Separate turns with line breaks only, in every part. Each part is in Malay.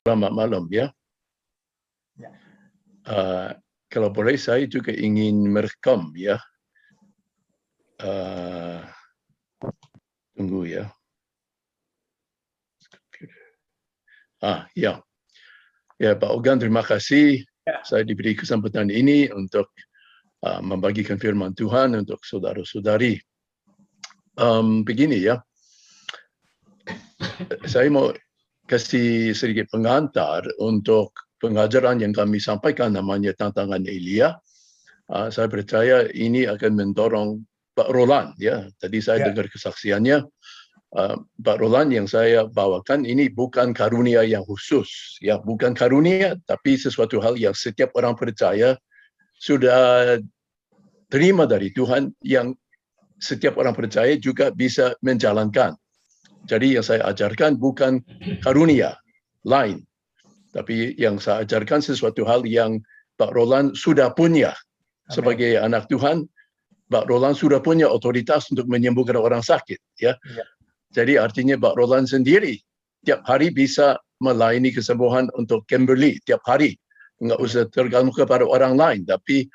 Selamat malam ya. Kalau boleh saya juga ingin merekam ya. Tunggu ya. Ya. Ya Pak Ogan, terima kasih saya diberi kesempatan ini untuk membagikan firman Tuhan untuk saudara-saudari. Begini ya. Saya mau kasih sedikit pengantar untuk pengajaran yang kami sampaikan namanya Tantangan Elia. Saya percaya ini akan mendorong Pak Roland ya. Tadi saya dengar kesaksiannya. Pak Roland yang saya bawakan ini bukan karunia yang khusus ya, bukan karunia tapi sesuatu hal yang setiap orang percaya sudah terima dari Tuhan, yang setiap orang percaya juga bisa menjalankan. Jadi yang saya ajarkan bukan karunia lain, tapi yang saya ajarkan sesuatu hal yang Pak Roland sudah punya. Sebagai anak Tuhan, Pak Roland sudah punya otoritas untuk menyembuhkan orang sakit. Ya. Jadi artinya Pak Roland sendiri tiap hari bisa melayani kesembuhan untuk Kimberly tiap hari. Enggak usah tergantung kepada orang lain, tapi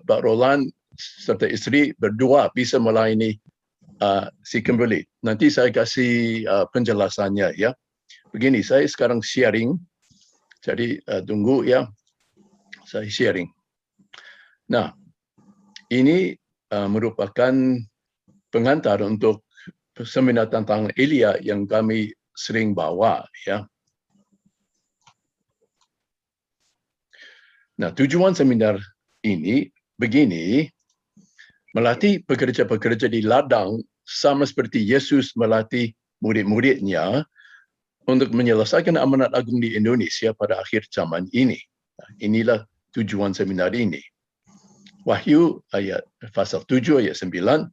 Pak Roland serta isteri berdua bisa melayani si Kimberly. Nanti saya kasih penjelasannya ya. Begini, saya sekarang sharing. Jadi tunggu ya. Saya sharing. Nah, ini merupakan pengantar untuk seminar tentang Elia yang kami sering bawa ya. Nah, tujuan seminar ini begini, melatih pekerja-pekerja di ladang sama seperti Yesus melatih murid-muridnya untuk menyelesaikan amanat agung di Indonesia pada akhir zaman ini. Nah, inilah tujuan seminar ini. Wahyu ayat pasal 7 ayat 9.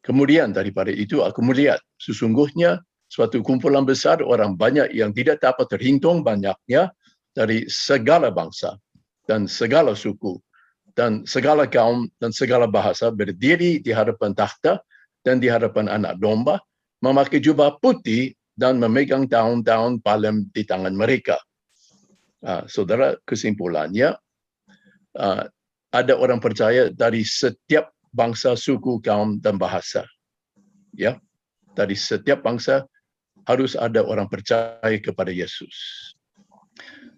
Kemudian daripada itu aku melihat sesungguhnya suatu kumpulan besar orang banyak yang tidak dapat terhitung banyaknya dari segala bangsa dan segala suku dan segala kaum dan segala bahasa berdiri di hadapan takhta dan di hadapan anak domba, memakai jubah putih dan memegang daun-daun palem di tangan mereka. Saudara, kesimpulannya, ada orang percaya dari setiap bangsa, suku, kaum dan bahasa. Ya, dari setiap bangsa harus ada orang percaya kepada Yesus.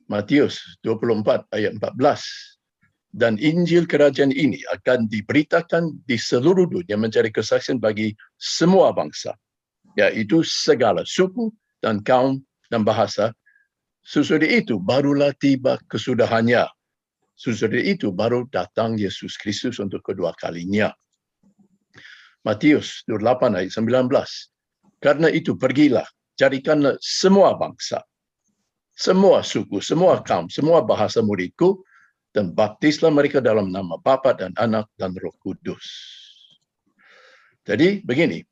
Matius 24 ayat 14. Dan Injil kerajaan ini akan diberitakan di seluruh dunia menjadi kesaksian bagi semua bangsa, yaitu segala suku dan kaum dan bahasa. Sesudah itu barulah tiba kesudahannya. Sesudah itu baru datang Yesus Kristus untuk kedua kalinya. Matius 28 ayat 19. Karena itu pergilah, jadikanlah semua bangsa, semua suku, semua kaum, semua bahasa muridku, dan baptislah mereka dalam nama Bapa dan Anak dan Roh Kudus. Jadi begini,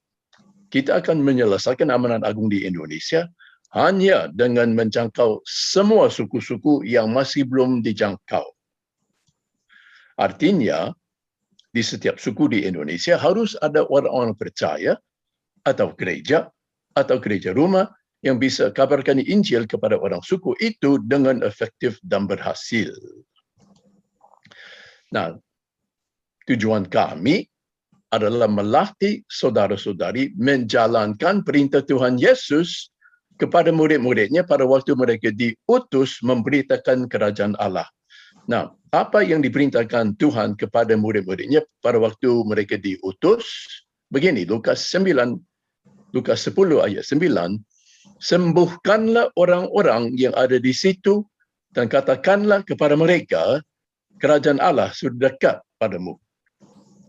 kita akan menyelesaikan amanat agung di Indonesia hanya dengan menjangkau semua suku-suku yang masih belum dijangkau. Artinya, di setiap suku di Indonesia harus ada orang-orang percaya atau gereja rumah yang bisa kabarkan Injil kepada orang suku itu dengan efektif dan berhasil. Nah, tujuan kami adalah melatih saudara-saudari menjalankan perintah Tuhan Yesus kepada murid-muridnya pada waktu mereka diutus memberitakan kerajaan Allah. Nah, apa yang diperintahkan Tuhan kepada murid-muridnya pada waktu mereka diutus? Begini, Lukas 10 ayat 9, sembuhkanlah orang-orang yang ada di situ dan katakanlah kepada mereka, kerajaan Allah sudah dekat padamu.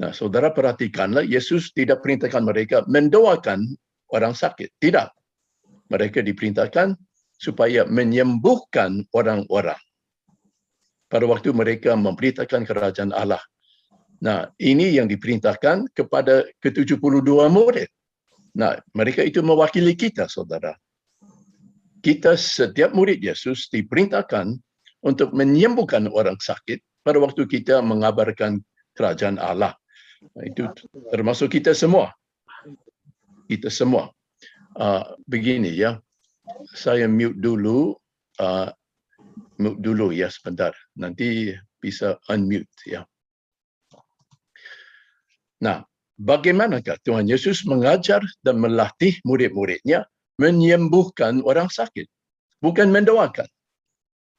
Nah, saudara perhatikanlah, Yesus tidak perintahkan mereka mendoakan orang sakit. Tidak. Mereka diperintahkan supaya menyembuhkan orang-orang pada waktu mereka memberitakan kerajaan Allah. Nah, ini yang diperintahkan kepada ke-72 murid. Nah, mereka itu mewakili kita, saudara. Kita setiap murid Yesus diperintahkan untuk menyembuhkan orang sakit pada waktu kita mengabarkan kerajaan Allah. Nah, itu termasuk kita semua. Kita semua. Begini ya, saya mute dulu mute dulu ya sebentar. Nanti bisa unmute ya. Nah, bagaimanakah Tuhan Yesus mengajar dan melatih murid-muridnya menyembuhkan orang sakit? Bukan mendoakan.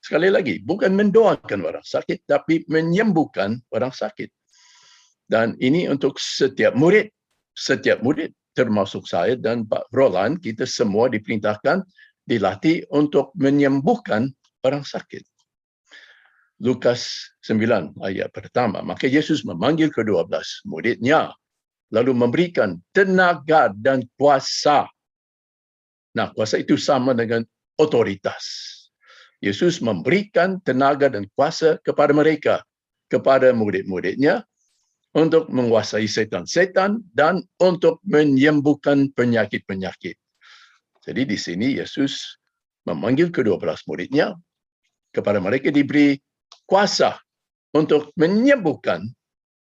Sekali lagi, bukan mendoakan orang sakit, tapi menyembuhkan orang sakit. Dan ini untuk setiap murid. Setiap murid, termasuk saya dan Pak Roland, kita semua diperintahkan, dilatih untuk menyembuhkan orang sakit. Lukas 9 ayat pertama. Maka Yesus memanggil ke-12 muridnya, lalu memberikan tenaga dan kuasa. Nah, kuasa itu sama dengan otoritas. Yesus memberikan tenaga dan kuasa kepada mereka, kepada murid-muridnya, untuk menguasai setan-setan dan untuk menyembuhkan penyakit-penyakit. Jadi di sini Yesus memanggil ke-12 muridnya, kepada mereka diberi kuasa untuk menyembuhkan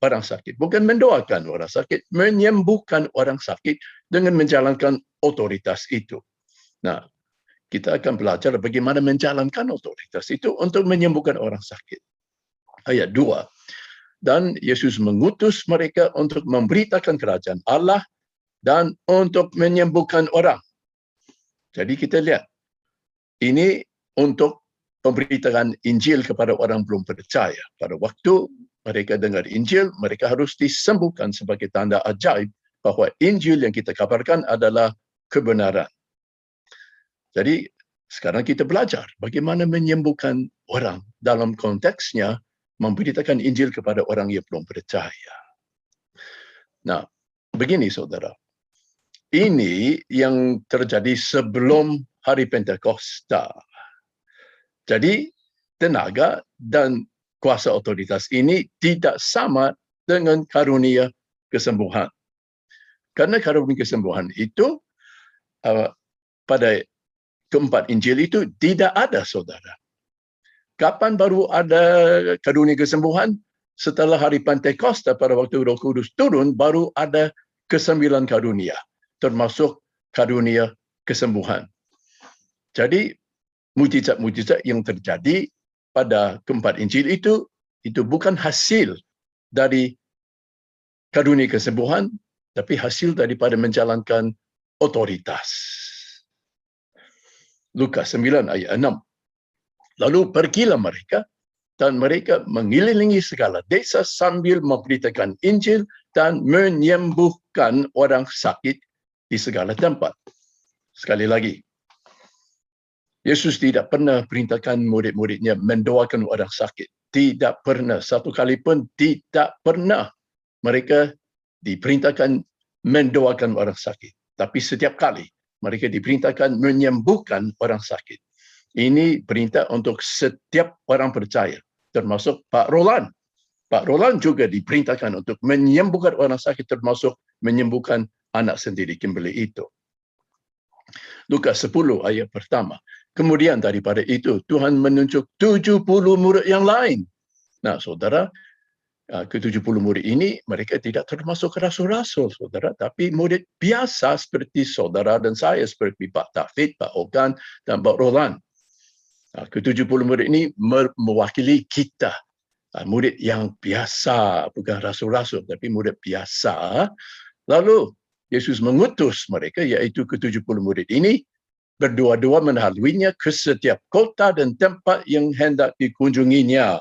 orang sakit. Bukan mendoakan orang sakit, menyembuhkan orang sakit dengan menjalankan otoritas itu. Nah, kita akan belajar bagaimana menjalankan otoritas itu untuk menyembuhkan orang sakit. Ayat 2. Dan Yesus mengutus mereka untuk memberitakan kerajaan Allah dan untuk menyembuhkan orang. Jadi kita lihat, ini untuk pemberitaan Injil kepada orang belum percaya. Pada waktu mereka dengar Injil, mereka harus disembuhkan sebagai tanda ajaib bahawa Injil yang kita kabarkan adalah kebenaran. Jadi sekarang kita belajar bagaimana menyembuhkan orang dalam konteksnya memberitakan Injil kepada orang yang belum percaya. Nah, begini saudara. Ini yang terjadi sebelum hari Pentakosta. Jadi tenaga dan kuasa otoritas ini tidak sama dengan karunia kesembuhan. Karena karunia kesembuhan itu pada keempat Injil itu tidak ada, saudara. Kapan baru ada karunia kesembuhan? Setelah hari Pentakosta pada waktu Roh Kudus turun, baru ada ke-9 karunia, termasuk karunia kesembuhan. Jadi mujizat-mujizat yang terjadi pada keempat Injil itu bukan hasil dari karunia kesembuhan, tapi hasil daripada menjalankan otoritas. Lukas 9 ayat 6. Lalu pergilah mereka dan mereka mengelilingi segala desa sambil memberitakan Injil dan menyembuhkan orang sakit di segala tempat. Sekali lagi, Yesus tidak pernah perintahkan murid-muridnya mendoakan orang sakit. Tidak pernah. Satu kali pun tidak pernah mereka diperintahkan mendoakan orang sakit. Tapi setiap kali mereka diperintahkan menyembuhkan orang sakit. Ini perintah untuk setiap orang percaya, termasuk Pak Roland. Pak Roland juga diperintahkan untuk menyembuhkan orang sakit, termasuk menyembuhkan anak sendiri Kimberly itu. Lukas 10 ayat pertama. Kemudian daripada itu, Tuhan menunjuk 70 murid yang lain. Nah, saudara, ke-70 murid ini, mereka tidak termasuk rasul-rasul, saudara, tapi murid biasa seperti saudara dan saya, seperti Pak Taufik, Pak Ogan, dan Pak Roland. Ke-70 murid ini mewakili kita. Murid yang biasa, bukan rasul-rasul, tapi murid biasa. Lalu, Yesus mengutus mereka, iaitu ke-70 murid ini, berdua-dua menaluinya ke setiap kota dan tempat yang hendak dikunjunginya.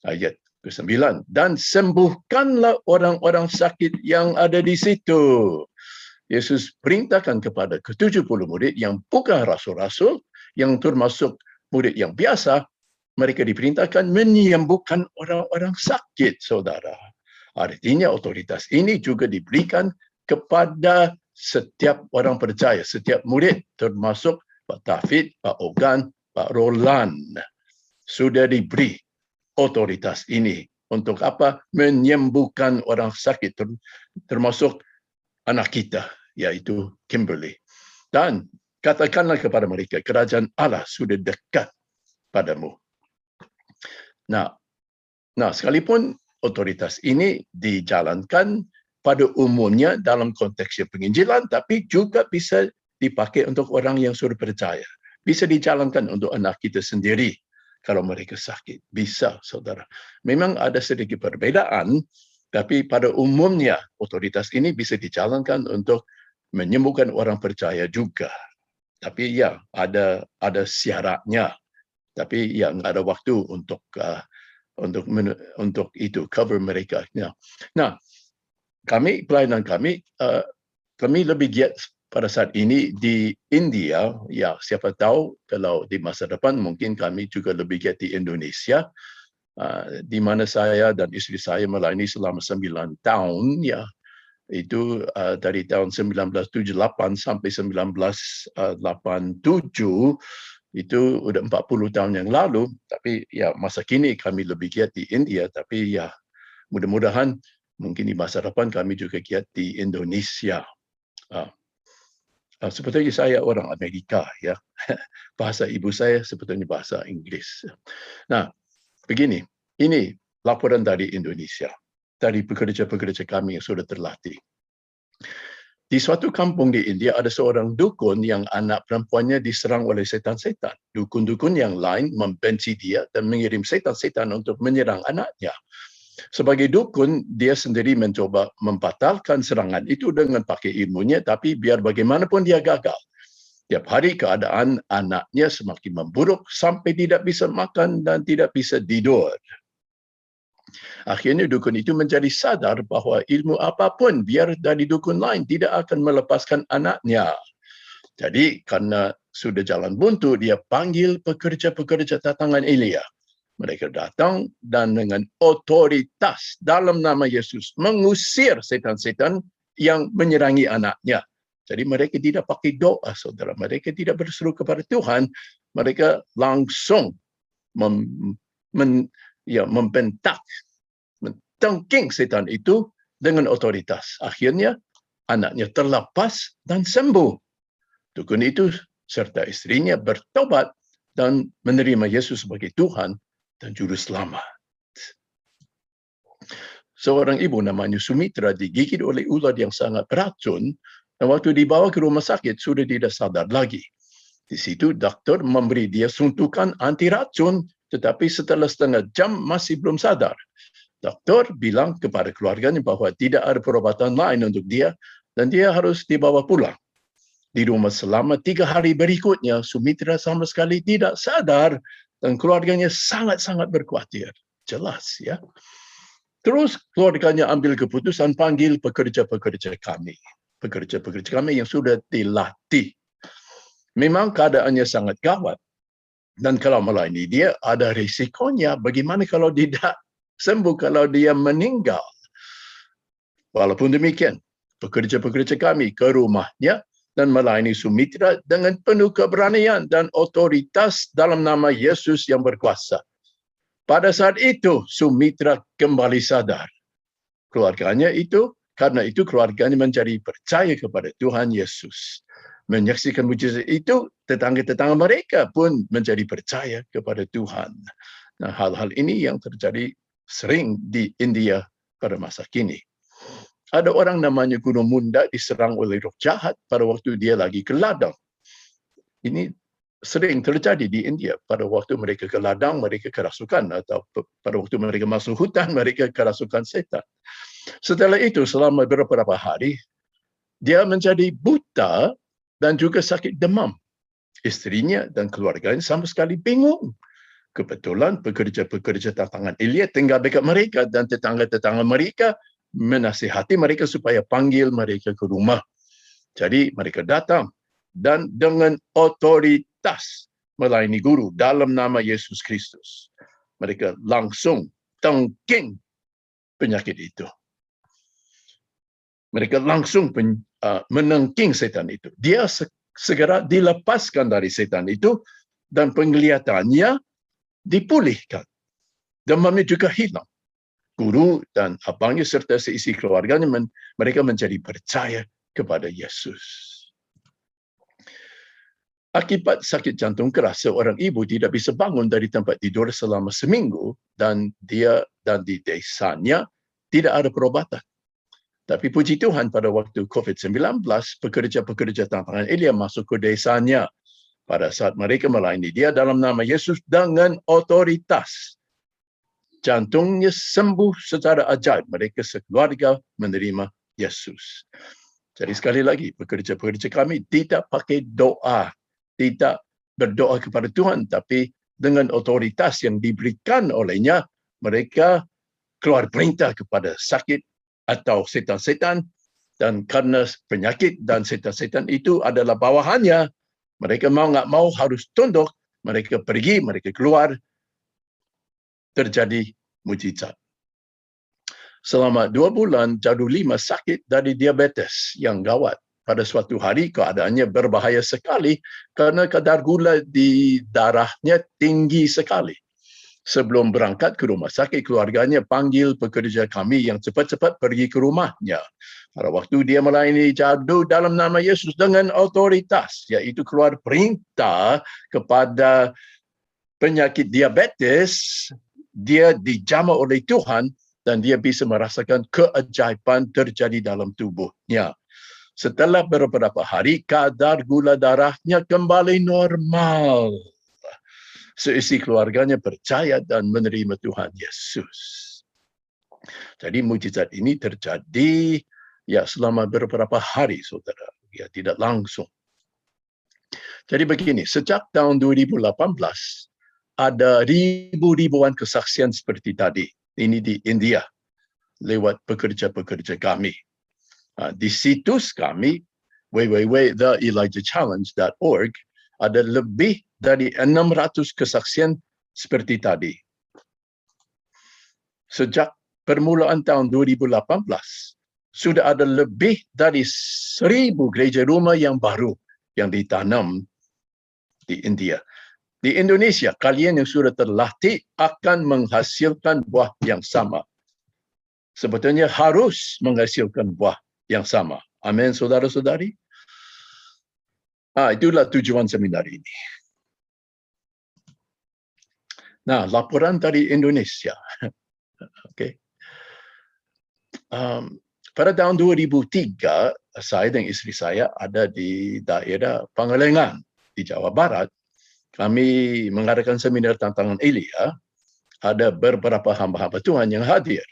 Ayat ke-9. Dan sembuhkanlah orang-orang sakit yang ada di situ. Yesus perintahkan kepada ke-70 murid yang bukan rasul-rasul, yang termasuk murid yang biasa, mereka diperintahkan menyembuhkan orang-orang sakit, saudara. Artinya otoritas ini juga diberikan kepada setiap orang percaya, setiap murid, termasuk Pak Taufik, Pak Ogan, Pak Roland. Sudah diberi otoritas ini. Untuk apa? Menyembuhkan orang sakit, termasuk anak kita, yaitu Kimberly. Dan katakanlah kepada mereka, kerajaan Allah sudah dekat padamu. Nah, sekalipun otoritas ini dijalankan pada umumnya dalam konteks penginjilan, tapi juga bisa dipakai untuk orang yang sudah percaya. bisa dijalankan untuk anak kita sendiri kalau mereka sakit. Bisa, saudara. Memang ada sedikit perbezaan, tapi pada umumnya otoritas ini bisa dijalankan untuk menyembuhkan orang percaya juga. Tapi ya, ada syaratnya. Tapi ya, nggak ada waktu untuk itu cover mereka. Nah, pelayanan kami lebih giat pada saat ini di India. Ya, siapa tahu kalau di masa depan mungkin kami juga lebih giat di Indonesia, di mana saya dan istri saya melayani selama 9 tahun. Ya, itu dari tahun 1978 sampai 1987. Itu udah 40 tahun yang lalu. Tapi ya, masa kini kami lebih giat di India. Tapi ya, mudah-mudahan mungkin di masa depan kami juga giat di Indonesia. Sebetulnya saya orang Amerika, ya. Bahasa ibu saya sebetulnya bahasa Inggris. Nah, begini, ini laporan dari Indonesia, dari pekerja-pekerja kami yang sudah terlatih. Di suatu kampung di India ada seorang dukun yang anak perempuannya diserang oleh setan-setan. Dukun-dukun yang lain membenci dia dan mengirim setan-setan untuk menyerang anaknya. Sebagai dukun, dia sendiri mencoba membatalkan serangan itu dengan pakai ilmunya, tapi biar bagaimanapun dia gagal. Tiap hari keadaan anaknya semakin memburuk sampai tidak bisa makan dan tidak bisa tidur. Akhirnya dukun itu menjadi sadar bahawa ilmu apapun biar dari dukun lain tidak akan melepaskan anaknya. Jadi karena sudah jalan buntu, dia panggil pekerja-pekerja tatangan Elia. Mereka datang dan dengan otoritas dalam nama Yesus mengusir setan-setan yang menyerangi anaknya. Jadi mereka tidak pakai doa, saudara. Mereka tidak berseru kepada Tuhan. Mereka langsung membentak, mentengking setan itu dengan otoritas. Akhirnya anaknya terlepas dan sembuh. Dukun itu serta istrinya bertobat dan menerima Yesus sebagai Tuhan dan juru selamat. Seorang ibu namanya Sumitra digigit oleh ular yang sangat beracun dan waktu dibawa ke rumah sakit sudah tidak sadar lagi. Di situ doktor memberi dia suntikan anti racun, tetapi setelah setengah jam masih belum sadar. Doktor bilang kepada keluarganya bahawa tidak ada perubatan lain untuk dia dan dia harus dibawa pulang. Di rumah selama 3 hari berikutnya, Sumitra sama sekali tidak sadar dan keluarganya sangat-sangat berkhawatir. Jelas, ya. Terus keluarganya ambil keputusan panggil pekerja-pekerja kami. Pekerja-pekerja kami yang sudah dilatih. Memang keadaannya sangat gawat. Dan kalau melayani dia, ada risikonya. Bagaimana kalau tidak sembuh, kalau dia meninggal? Walaupun demikian, pekerja-pekerja kami ke rumahnya dan melayani Sumitra dengan penuh keberanian dan otoritas dalam nama Yesus yang berkuasa. Pada saat itu, Sumitra kembali sadar. Karena itu keluarganya menjadi percaya kepada Tuhan Yesus. Menyaksikan mujizat itu, tetangga-tetangga mereka pun menjadi percaya kepada Tuhan. Nah, hal-hal ini yang terjadi sering di India pada masa kini. Ada orang namanya Guru Munda diserang oleh roh jahat pada waktu dia lagi ke ladang. Ini sering terjadi di India. Pada waktu mereka ke ladang, mereka kerasukan. Atau pada waktu mereka masuk hutan, mereka kerasukan setan. Setelah itu, selama beberapa hari, dia menjadi buta dan juga sakit demam. Istrinya dan keluarganya sama sekali bingung. Kebetulan pekerja-pekerja tatangan Elia tinggal dekat mereka dan tetangga-tetangga mereka menasihati mereka supaya panggil mereka ke rumah. Jadi mereka datang dan dengan otoritas melayani guru dalam nama Yesus Kristus. Mereka langsung tengking penyakit itu. Mereka langsung menengking setan itu. Dia segera dilepaskan dari setan itu dan penglihatannya dipulihkan. Demamnya juga hilang. Guru dan abangnya serta seisi keluarganya mereka menjadi percaya kepada Yesus. Akibat sakit jantung keras, seorang ibu tidak bisa bangun dari tempat tidur selama seminggu dan di desanya tidak ada perubatan. Tapi puji Tuhan pada waktu COVID-19, pekerja-pekerja tatangan Elia masuk ke desanya pada saat mereka melayani dia dalam nama Yesus dengan otoritas. Jantungnya sembuh secara ajaib. Mereka sekeluarga menerima Yesus. Jadi sekali lagi, pekerja-pekerja kami tidak pakai doa, tidak berdoa kepada Tuhan, tapi dengan otoritas yang diberikan olehnya, mereka keluar perintah kepada sakit atau setan-setan, dan karena penyakit dan setan-setan itu adalah bawahannya, mereka mau nggak mau harus tunduk, mereka pergi, mereka keluar, terjadi mujizat. Selama 2 bulan, Jadu 5 sakit dari diabetes yang gawat. Pada suatu hari, keadaannya berbahaya sekali kerana kadar gula di darahnya tinggi sekali. Sebelum berangkat ke rumah sakit, keluarganya panggil pekerja kami yang cepat-cepat pergi ke rumahnya. Pada waktu dia melayani Jadu dalam nama Yesus dengan otoritas, iaitu keluar perintah kepada penyakit diabetes, dia dijamah oleh Tuhan dan dia bisa merasakan keajaiban terjadi dalam tubuhnya. Setelah beberapa hari, kadar gula darahnya kembali normal. Seisi keluarganya percaya dan menerima Tuhan Yesus. Jadi mujizat ini terjadi selama beberapa hari, saudara. Tidak langsung. Jadi begini, sejak tahun 2018, ada ribu-ribuan kesaksian seperti tadi. Ini di India, lewat pekerja-pekerja kami. Di situs kami, www.theelijahchallenge.org, ada lebih dari 600 kesaksian seperti tadi. Sejak permulaan tahun 2018, sudah ada lebih dari 1,000 gereja rumah yang baru yang ditanam di India. Di Indonesia, kalian yang sudah terlatih akan menghasilkan buah yang sama. Sebetulnya harus menghasilkan buah yang sama. Amin, saudara-saudari. Itulah tujuan seminar ini. Nah, laporan dari Indonesia. Okay. Pada tahun 2003, saya dan isteri saya ada di daerah Pangalengan di Jawa Barat. Kami mengadakan seminar tantangan Elia. Ada beberapa hamba-hamba Tuhan yang hadir.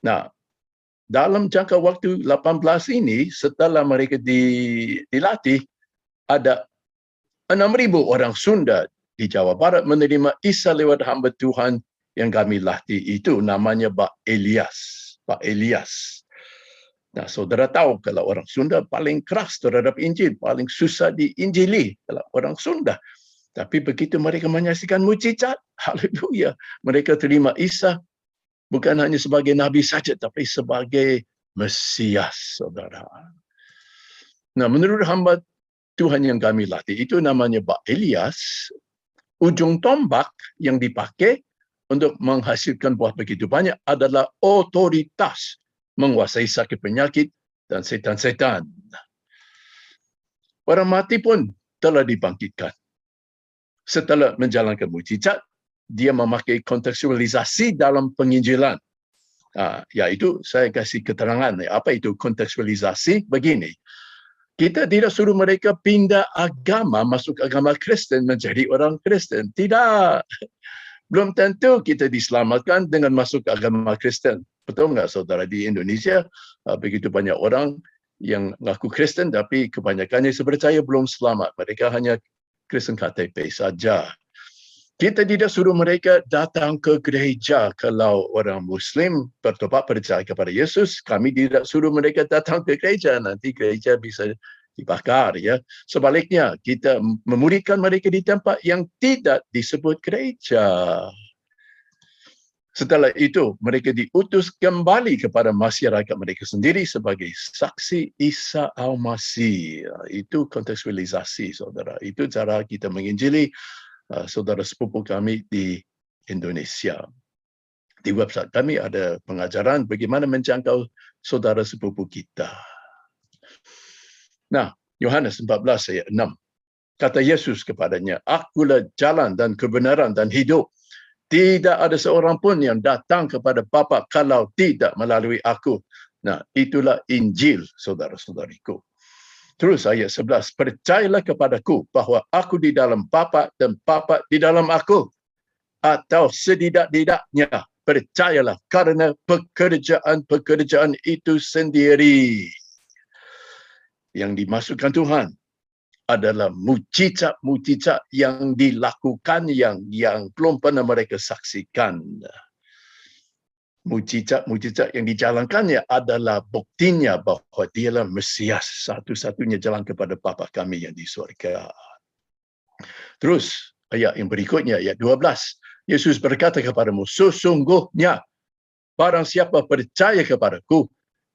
Nah, dalam jangka waktu 18 ini, setelah mereka dilatih, ada 6,000 orang Sunda di Jawa Barat menerima Isa lewat hamba Tuhan yang kami latih itu. Namanya Pak Elias. Nah, saudara tahu kalau orang Sunda paling keras terhadap Injil, paling susah diinjili kalau orang Sunda. Tapi begitu mereka menyaksikan mujizat, haleluya, mereka terima Isa bukan hanya sebagai nabi saja, tapi sebagai Mesias, saudara. Nah, menurut hamba Tuhan yang kami latih, itu namanya Pak Elias, ujung tombak yang dipakai untuk menghasilkan buah begitu banyak adalah otoritas menguasai sakit penyakit dan setan-setan. Orang mati pun telah dibangkitkan. Setelah menjalankan mujizat, dia memakai kontekstualisasi dalam penginjilan. Iaitu saya kasih keterangan. Apa itu kontekstualisasi? Begini, kita tidak suruh mereka pindah agama, masuk agama Kristen menjadi orang Kristen. Tidak. Belum tentu kita diselamatkan dengan masuk agama Kristen. Betul nggak, saudara? Di Indonesia, begitu banyak orang yang mengaku Kristen, tapi kebanyakannya percaya belum selamat. Mereka hanya Kristen KTP saja. Kita tidak suruh mereka datang ke gereja. Kalau orang Muslim bertobat percaya kepada Yesus, kami tidak suruh mereka datang ke gereja. Nanti gereja bisa dibakar. Sebaliknya, kita memuridkan mereka di tempat yang tidak disebut gereja. Setelah itu, mereka diutus kembali kepada masyarakat mereka sendiri sebagai saksi Isa Al-Masih. Itu kontekstualisasi, saudara. Itu cara kita menginjili saudara sepupu kami di Indonesia. Di website kami ada pengajaran bagaimana menjangkau saudara sepupu kita. Nah, Yohanes 14 ayat 6. Kata Yesus kepadanya, "Akulah jalan dan kebenaran dan hidup. Tidak ada seorang pun yang datang kepada Bapa kalau tidak melalui aku." Nah, itulah Injil, saudara-saudariku. Terus ayat 11, percayalah kepadaku bahawa aku di dalam Bapa dan Bapa di dalam aku. Atau setidak-tidaknya percayalah karena pekerjaan-pekerjaan itu sendiri yang dimasukkan Tuhan adalah mujizat-mujizat yang dilakukan yang belum pernah mereka saksikan. Mujizat-mujizat yang dijalankannya adalah buktinya bahawa dialah Mesias, satu-satunya jalan kepada Bapa kami yang di surga. Terus ayat yang berikutnya, ayat 12. Yesus berkata kepadamu, sesungguhnya barang siapa percaya kepadaku,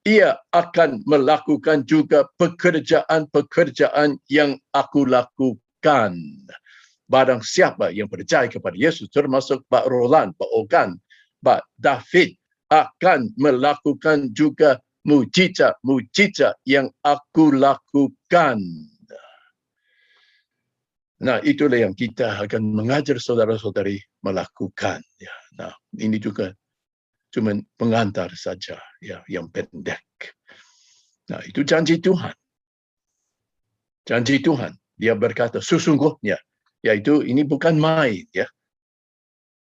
ia akan melakukan juga pekerjaan-pekerjaan yang aku lakukan. Barang siapa yang percaya kepada Yesus, termasuk Pak Roland, Pak Ogan, Pak David, akan melakukan juga mujizat-mujizat yang aku lakukan. Nah, itulah yang kita akan mengajar saudara-saudari melakukan. Ya. Nah, ini juga cuma pengantar saja, ya, yang pendek. Nah, itu janji Tuhan. Janji Tuhan. Dia berkata, sesungguhnya, yaitu ini bukan main, ya.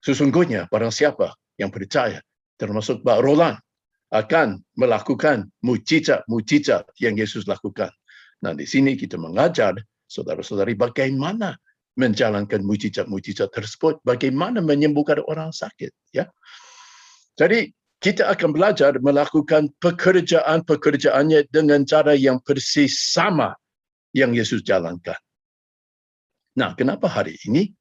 Sesungguhnya, barang siapa yang percaya, termasuk Pak Roland, akan melakukan mujizat-mujizat yang Yesus lakukan. Nah, di sini kita mengajar saudara-saudari bagaimana menjalankan mujizat-mujizat tersebut, bagaimana menyembuhkan orang sakit, ya. Jadi kita akan belajar melakukan pekerjaan-pekerjaannya dengan cara yang persis sama yang Yesus jalankan. Nah, kenapa hari ini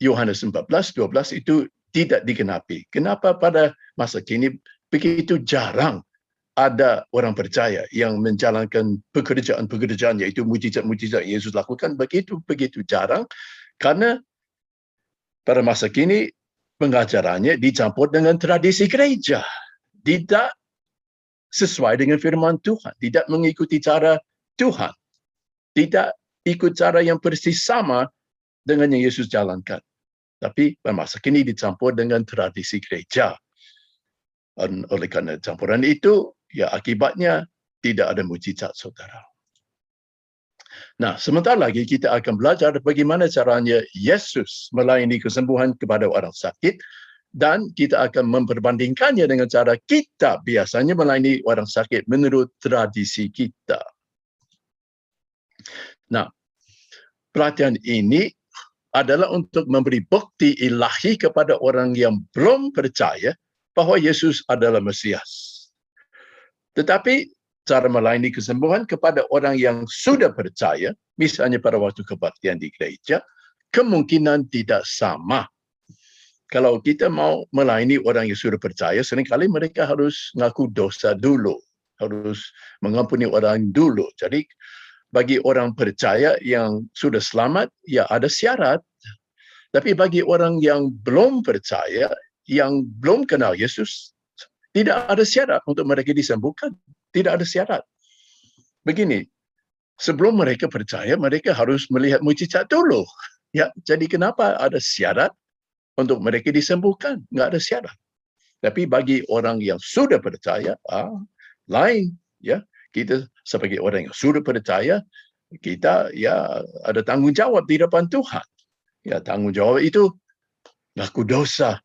Yohanes 14:12 itu tidak digenapi? Kenapa pada masa kini begitu jarang ada orang percaya yang menjalankan pekerjaan-pekerjaan iaitu mujizat-mujizat yang Yesus lakukan begitu jarang karena pada masa kini pengajarannya dicampur dengan tradisi gereja, tidak sesuai dengan firman Tuhan, tidak mengikuti cara Tuhan, tidak ikut cara yang persis sama dengan yang Yesus jalankan. Tapi pada masa kini dicampur dengan tradisi gereja. Dan oleh kerana campuran itu, ya akibatnya tidak ada mujizat, saudara. Nah, sebentar lagi kita akan belajar bagaimana caranya Yesus melayani kesembuhan kepada orang sakit dan kita akan memperbandingkannya dengan cara kita biasanya melayani orang sakit menurut tradisi kita. Nah, pelatihan ini adalah untuk memberi bukti ilahi kepada orang yang belum percaya bahawa Yesus adalah Mesias. Tetapi cara melayani kesembuhan kepada orang yang sudah percaya, misalnya pada waktu kebaktian di gereja, kemungkinan tidak sama. Kalau kita mau melayani orang yang sudah percaya, seringkali mereka harus mengaku dosa dulu, harus mengampuni orang dulu. Jadi bagi orang percaya yang sudah selamat, ya ada syarat. Tapi bagi orang yang belum percaya, yang belum kenal Yesus, tidak ada syarat untuk mereka disembuhkan. Tidak ada syarat. Begini, sebelum mereka percaya, mereka harus melihat mujizat dulu. Ya, jadi kenapa ada syarat untuk mereka disembuhkan? Enggak ada syarat. Tapi bagi orang yang sudah percaya, lain. Ya, kita sebagai orang yang sudah percaya, kita ya ada tanggungjawab di depan Tuhan. Ya, tanggungjawab itu mengaku dosa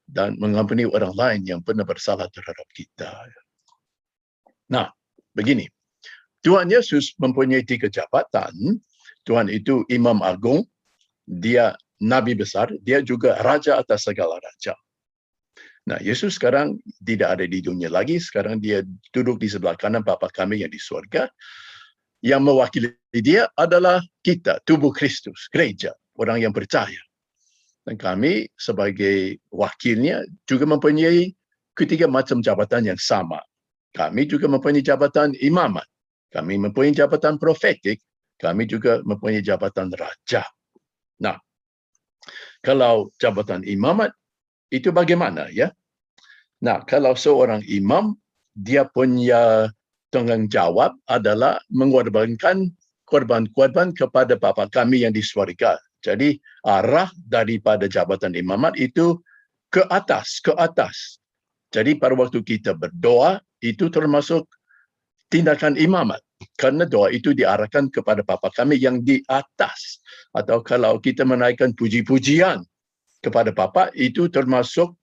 dan mengampuni orang lain yang pernah bersalah terhadap kita. Nah, begini. Tuhan Yesus mempunyai 3 jabatan. Tuhan itu Imam Agung, dia Nabi besar, dia juga Raja atas segala raja. Nah, Yesus sekarang tidak ada di dunia lagi. Sekarang dia duduk di sebelah kanan Bapa kami yang di surga. Yang mewakili dia adalah kita, tubuh Kristus, gereja, orang yang percaya. Dan kami sebagai wakilnya juga mempunyai ketiga macam jabatan yang sama. Kami juga mempunyai jabatan imamat. Kami mempunyai jabatan profetik. Kami juga mempunyai jabatan raja. Nah, kalau jabatan imamat, itu bagaimana, ya? Nah, kalau seorang imam, dia punya tanggungjawab adalah mengorbankan korban-korban kepada Bapa kami yang di surga. Jadi, arah daripada jabatan imamat itu ke atas. Jadi, pada waktu kita berdoa, itu termasuk tindakan imamat. Kerana doa itu diarahkan kepada Bapa kami yang di atas. Atau kalau kita menaikkan puji-pujian kepada Bapa, itu termasuk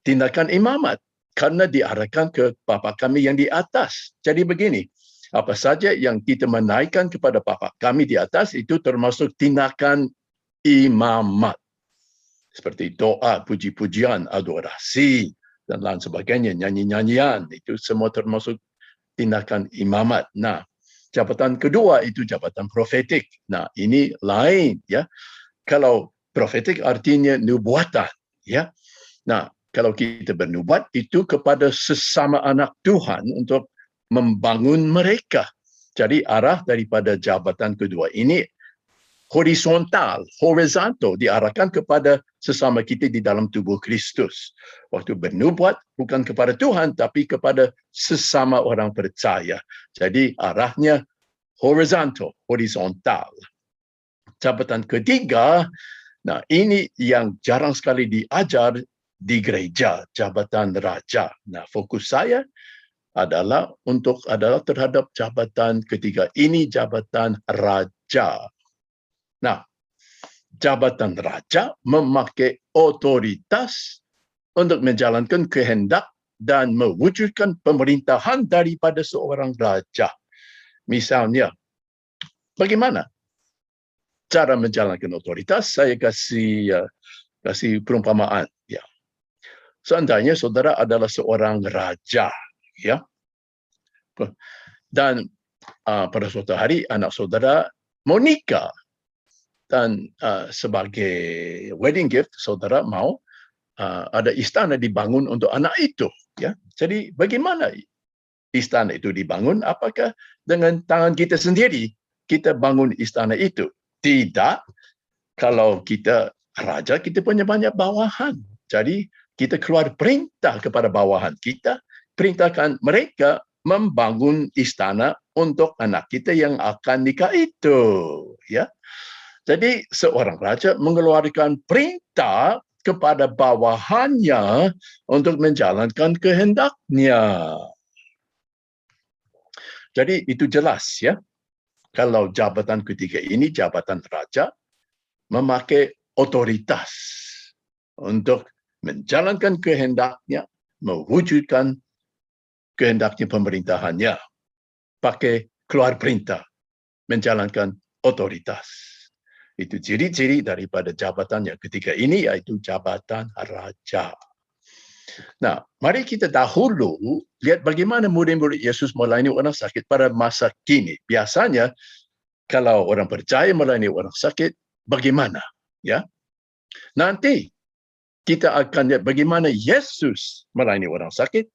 tindakan imamat. Kerana diarahkan ke Bapa kami yang di atas. Jadi begini, apa saja yang kita menaikkan kepada Bapa kami di atas, itu termasuk tindakan imamat. Seperti doa, puji-pujian, adorasi, dan lain sebagainya, nyanyi-nyanyian. Itu semua termasuk tindakan imamat. Nah, jabatan kedua itu jabatan profetik. Nah, ini lain, ya. Kalau profetik artinya nubuatan, ya. Nah, kalau kita bernubuat itu kepada sesama anak Tuhan untuk membangun mereka. Jadi arah daripada jabatan kedua ini horizontal diarahkan kepada sesama kita di dalam tubuh Kristus. Waktu bernubuat bukan kepada Tuhan tapi kepada sesama orang percaya. Jadi arahnya horizontal. Jabatan ketiga, nah ini yang jarang sekali diajar di gereja, jabatan raja. Nah, fokus saya adalah terhadap jabatan ketiga ini, jabatan raja. Nah, jabatan raja memakai otoritas untuk menjalankan kehendak dan mewujudkan pemerintahan daripada seorang raja. Misalnya, bagaimana cara menjalankan otoritas? Saya kasih perumpamaan. Ya. Seandainya saudara adalah seorang raja, ya, dan pada suatu hari anak saudara mau nikah. Dan sebagai wedding gift, saudara mau ada istana dibangun untuk anak itu. Ya. Jadi bagaimana istana itu dibangun? Apakah dengan tangan kita sendiri kita bangun istana itu? Tidak. Kalau kita raja, kita punya banyak bawahan. Jadi kita keluar perintah kepada bawahan kita, perintahkan mereka membangun istana untuk anak kita yang akan nikah itu. Ya. Jadi seorang raja mengeluarkan perintah kepada bawahannya untuk menjalankan kehendaknya. Jadi itu jelas, ya. Kalau jabatan ketiga ini, jabatan raja, memakai otoritas untuk menjalankan kehendaknya, mewujudkan kehendaknya pemerintahannya, pakai keluar perintah, menjalankan otoritas. Itu ciri-ciri daripada jabatan yang ketiga ini, iaitu jabatan raja. Nah, mari kita dahulu lihat bagaimana murid-murid Yesus melayani orang sakit pada masa kini. Biasanya, kalau orang percaya melayani orang sakit, bagaimana? Ya, nanti kita akan lihat bagaimana Yesus melayani orang sakit.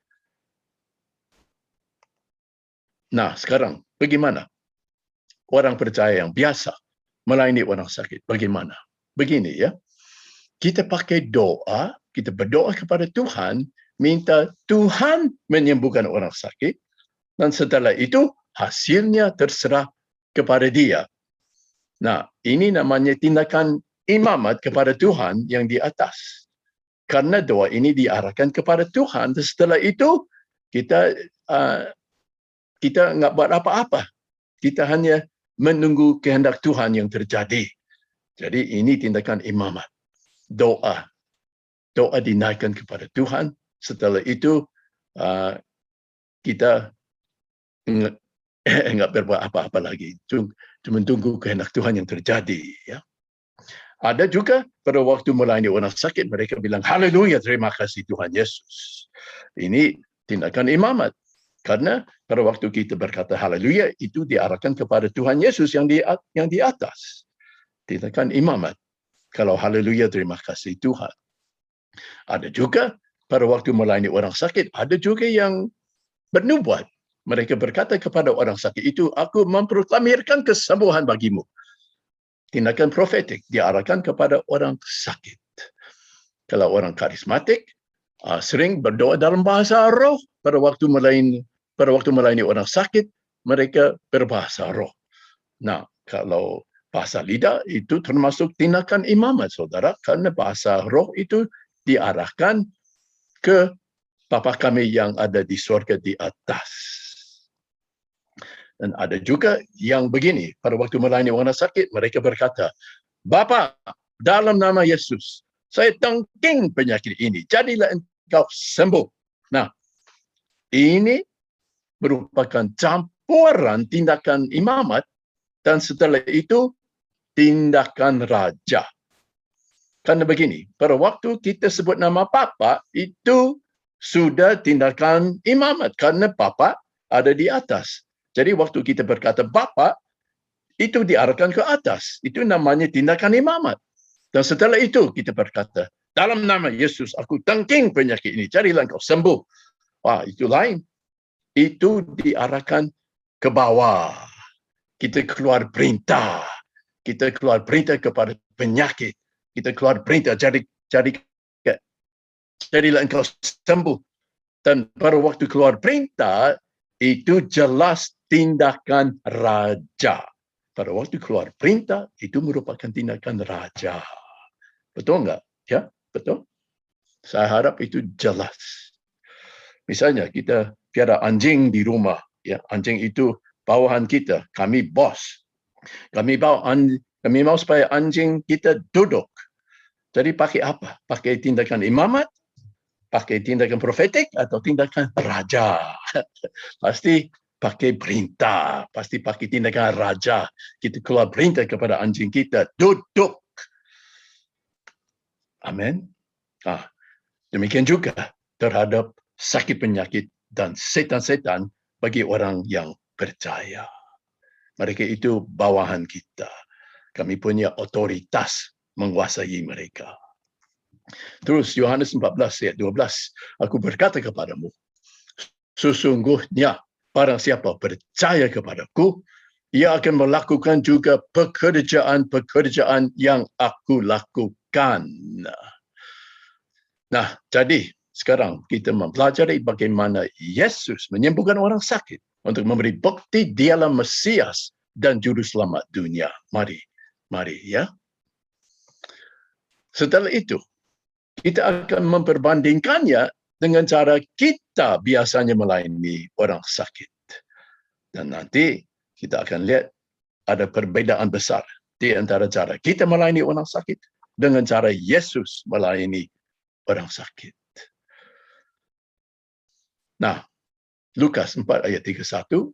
Nah, sekarang bagaimana orang percaya yang biasa melayani orang sakit? Bagaimana? Begini, ya. Kita pakai doa, kita berdoa kepada Tuhan, minta Tuhan menyembuhkan orang sakit, dan setelah itu hasilnya terserah kepada Dia. Nah, ini namanya tindakan imamat kepada Tuhan yang di atas. Karena doa ini diarahkan kepada Tuhan, dan setelah itu kita nggak buat apa-apa. Kita hanya menunggu kehendak Tuhan yang terjadi. Jadi ini tindakan imamat. Doa dinaikkan kepada Tuhan. Setelah itu kita enggak berbuat apa-apa lagi. Cuma tunggu kehendak Tuhan yang terjadi. Ya. Ada juga pada waktu melayani orang sakit, mereka bilang, haleluya, terima kasih Tuhan Yesus. Ini tindakan imamat. Karena pada waktu kita berkata haleluya, itu diarahkan kepada Tuhan Yesus yang di atas. Tindakan imamat. Kalau haleluya, terima kasih Tuhan. Ada juga pada waktu melayani orang sakit, ada juga yang bernubuat. Mereka berkata kepada orang sakit itu, aku memproklamirkan kesembuhan bagimu. Tindakan profetik diarahkan kepada orang sakit. Kalau orang karismatik, sering berdoa dalam bahasa roh. Pada waktu melayani orang sakit, mereka berbahasa roh. Nah, kalau bahasa lidah itu termasuk tindakan imamat, saudara, karena bahasa roh itu diarahkan ke Bapa kami yang ada di surga di atas. Dan ada juga yang begini, pada waktu melayani orang sakit, mereka berkata, Bapa, dalam nama Yesus, saya tangking penyakit ini, jadilah engkau sembuh. Nah, ini merupakan campuran tindakan imamat dan setelah itu tindakan raja. Karena begini, pada waktu kita sebut nama Bapa, itu sudah tindakan imamat karena Bapa ada di atas. Jadi waktu kita berkata Bapa, itu diarahkan ke atas. Itu namanya tindakan imamat. Dan setelah itu kita berkata, dalam nama Yesus, aku tangking penyakit ini, jadilah engkau sembuh. Wah, itu lain. Itu diarahkan ke bawah. Kita keluar perintah. Kita keluar perintah kepada penyakit. Kita keluar perintah, jadilah engkau sembuh. Dan pada waktu keluar perintah, itu jelas tindakan raja. Pada waktu keluar perintah, itu merupakan tindakan raja. Betul enggak? Ya, betul. Saya harap itu jelas. Misalnya, kita piara anjing di rumah. Ya, anjing itu bawahan kita. Kami bos. Kami mau supaya anjing kita duduk. Jadi pakai apa? Pakai tindakan imamat, pakai tindakan profetik, atau tindakan raja. Pasti pakai perintah, pasti pakai tindakan raja. Kita keluar perintah kepada anjing kita, duduk. Amin. Demikian juga terhadap sakit penyakit dan setan-setan bagi orang yang percaya. Mereka itu bawahan kita. Kami punya otoritas menguasai mereka. Terus Yohanes 14 ayat 12, aku berkata kepadamu, sesungguhnya barang siapa percaya kepadaku, ia akan melakukan juga pekerjaan-pekerjaan yang aku lakukan. Nah, jadi sekarang kita mempelajari bagaimana Yesus menyembuhkan orang sakit untuk memberi bukti dialah Mesias dan juru selamat dunia. Mari ya. Setelah itu, kita akan memperbandingkannya dengan cara kita biasanya melayani orang sakit. Dan nanti kita akan lihat ada perbedaan besar di antara cara kita melayani orang sakit dengan cara Yesus melayani orang sakit. Nah, Lukas 4 ayat 31,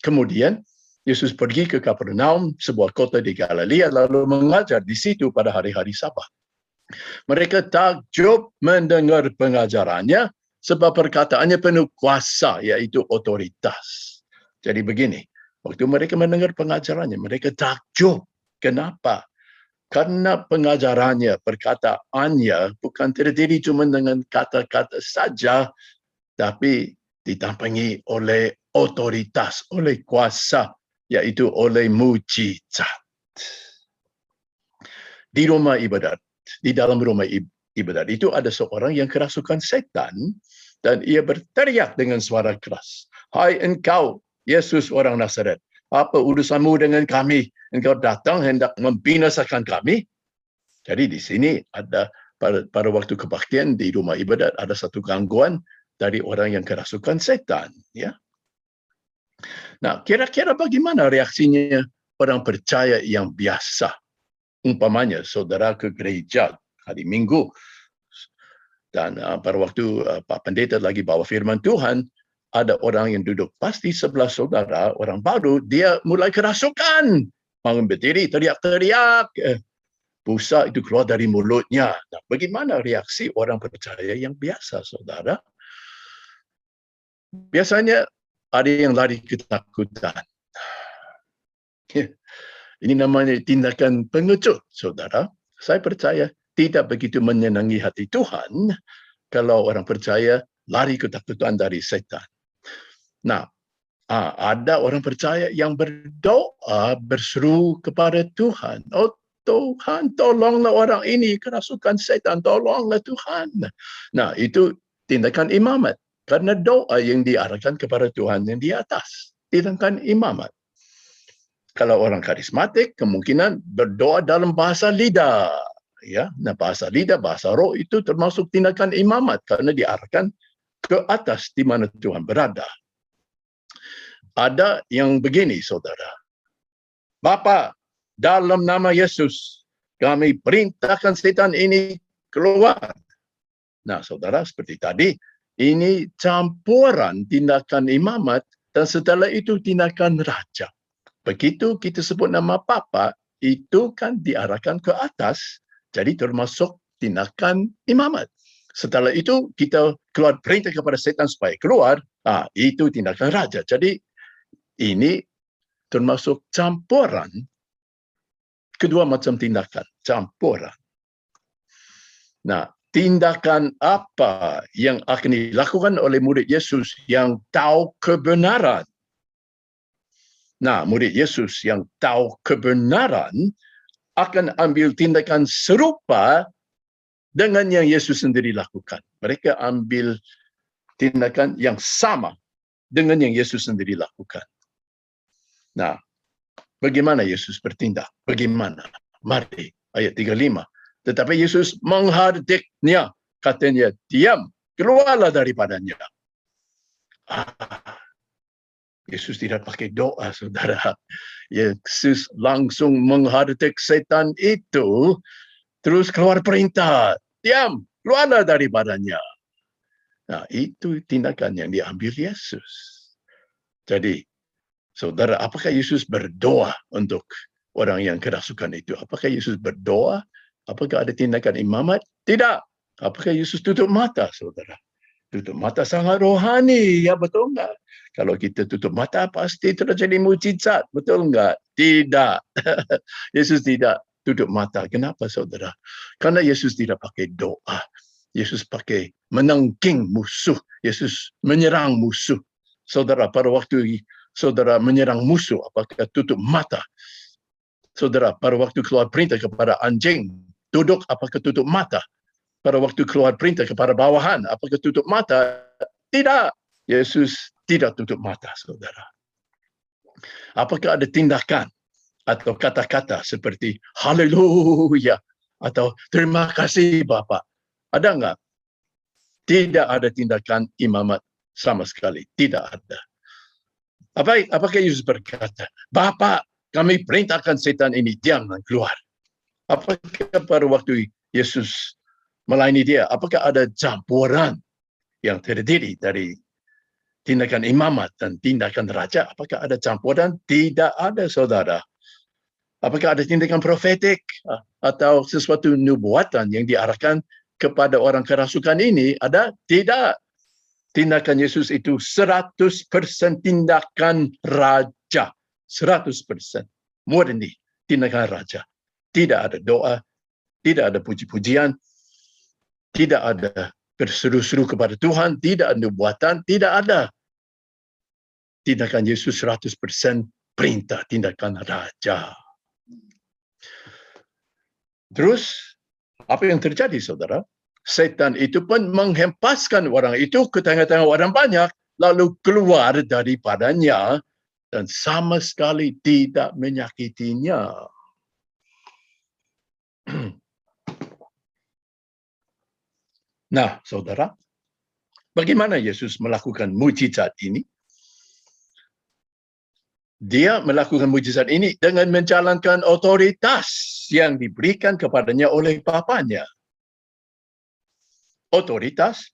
kemudian Yesus pergi ke Kapernaum, sebuah kota di Galilea, lalu mengajar di situ pada hari-hari Sabat. Mereka takjub mendengar pengajarannya sebab perkataannya penuh kuasa, iaitu otoritas. Jadi begini, waktu mereka mendengar pengajarannya, mereka takjub. Kenapa? Karena pengajarannya, perkataannya bukan terdiri cuma dengan kata-kata saja, tapi ditampangi oleh otoritas, oleh kuasa, iaitu oleh mujizat. Di rumah ibadat, di dalam rumah ibadat itu ada seorang yang kerasukan setan dan ia berteriak dengan suara keras. Hai engkau, Yesus orang Nazaret, apa urusanmu dengan kami? Engkau datang hendak membinasakan kami? Jadi di sini ada pada waktu kebaktian di rumah ibadat ada satu gangguan dari orang yang kerasukan setan. Ya. Nah, kira-kira bagaimana reaksinya orang percaya yang biasa? Umpamanya saudara ke gereja hari Minggu dan pada waktu Pak Pendeta lagi bawa firman Tuhan, ada orang yang duduk pas di sebelah saudara, orang baru, dia mulai kerasukan. Bangun berdiri, teriak-teriak. Busa itu keluar dari mulutnya. Nah, bagaimana reaksi orang percaya yang biasa, saudara? Biasanya ada yang lari ketakutan. Ini namanya tindakan pengecut, saudara. Saya percaya tidak begitu menyenangi hati Tuhan kalau orang percaya lari ketakutan dari setan. Nah, ada orang percaya yang berdoa, berseru kepada Tuhan. Oh Tuhan, tolonglah orang ini kerasukan setan, tolonglah Tuhan. Nah, itu tindakan imamat. Karena doa yang diarahkan kepada Tuhan yang di atas. Tindakan imamat. Kalau orang karismatik, kemungkinan berdoa dalam bahasa lidah. Ya, nah bahasa lidah, bahasa roh itu termasuk tindakan imamat karena diarahkan ke atas di mana Tuhan berada. ada yang begini, saudara. Bapa, dalam nama Yesus, kami perintahkan setan ini keluar. Nah, saudara, seperti tadi, ini campuran tindakan imamat dan setelah itu tindakan raja. Begitu kita sebut nama Bapa, itu kan diarahkan ke atas, jadi termasuk tindakan imamat. Setelah itu kita keluar perintah kepada setan supaya keluar, itu tindakan raja. Jadi ini termasuk campuran kedua macam tindakan, campuran. Nah, tindakan apa yang akan dilakukan oleh murid Yesus yang tahu kebenaran? Nah, murid Yesus yang tahu kebenaran akan ambil tindakan serupa dengan yang Yesus sendiri lakukan. Mereka ambil tindakan yang sama dengan yang Yesus sendiri lakukan. Nah, bagaimana Yesus bertindak? Bagaimana? Mari, ayat 35. Tetapi Yesus menghardiknya. Katanya, diam, keluarlah daripadanya. Yesus tidak pakai doa, saudara. Yesus langsung menghardik setan itu, terus keluar perintah. Diam, keluarlah daripadanya. Nah, itu tindakan yang diambil Yesus. Jadi, saudara, apakah Yesus berdoa untuk orang yang kerasukan itu? Apakah Yesus berdoa? Apakah ada tindakan imamat? Tidak. Apakah Yesus tutup mata, saudara? Tutup mata sangat rohani, ya betul enggak? Kalau kita tutup mata, pasti terjadi mujizat, betul enggak? Tidak. Yesus tidak tutup mata. Kenapa, saudara? Karena Yesus tidak pakai doa. Yesus pakai menengking musuh. Yesus menyerang musuh. Saudara, pada waktu saudara menyerang musuh, apakah tutup mata? Saudara, pada waktu keluar perintah kepada anjing, duduk, apakah tutup mata? Pada waktu keluar perintah kepada bawahan, apakah tutup mata? Tidak. Yesus tidak tutup mata, saudara. Apakah ada tindakan atau kata-kata seperti haleluya atau terima kasih Bapa? Ada enggak? Tidak ada tindakan imamat sama sekali. Tidak ada. Apakah Yesus berkata, Bapa, kami perintahkan setan ini diam dan keluar. Apakah pada waktu Yesus melayani dia, apakah ada campuran yang terdiri dari tindakan imamat dan tindakan raja? Apakah ada campuran? Tidak ada, saudara. Apakah ada tindakan profetik atau sesuatu nubuatan yang diarahkan kepada orang kerasukan ini? Ada? Tidak. Tindakan Yesus itu 100% tindakan raja. 100%. Murni tindakan raja. Tidak ada doa, tidak ada puji-pujian, tidak ada berseru-seru kepada Tuhan, tidak ada nubuatan, tidak ada. Tindakan Yesus 100% perintah, tindakan raja. Terus, apa yang terjadi, saudara? Setan itu pun menghempaskan orang itu ke tengah-tengah orang banyak, lalu keluar daripadanya dan sama sekali tidak menyakitinya. Nah, saudara, bagaimana Yesus melakukan mujizat ini? Dia melakukan mujizat ini dengan menjalankan otoritas yang diberikan kepadanya oleh Bapanya. Otoritas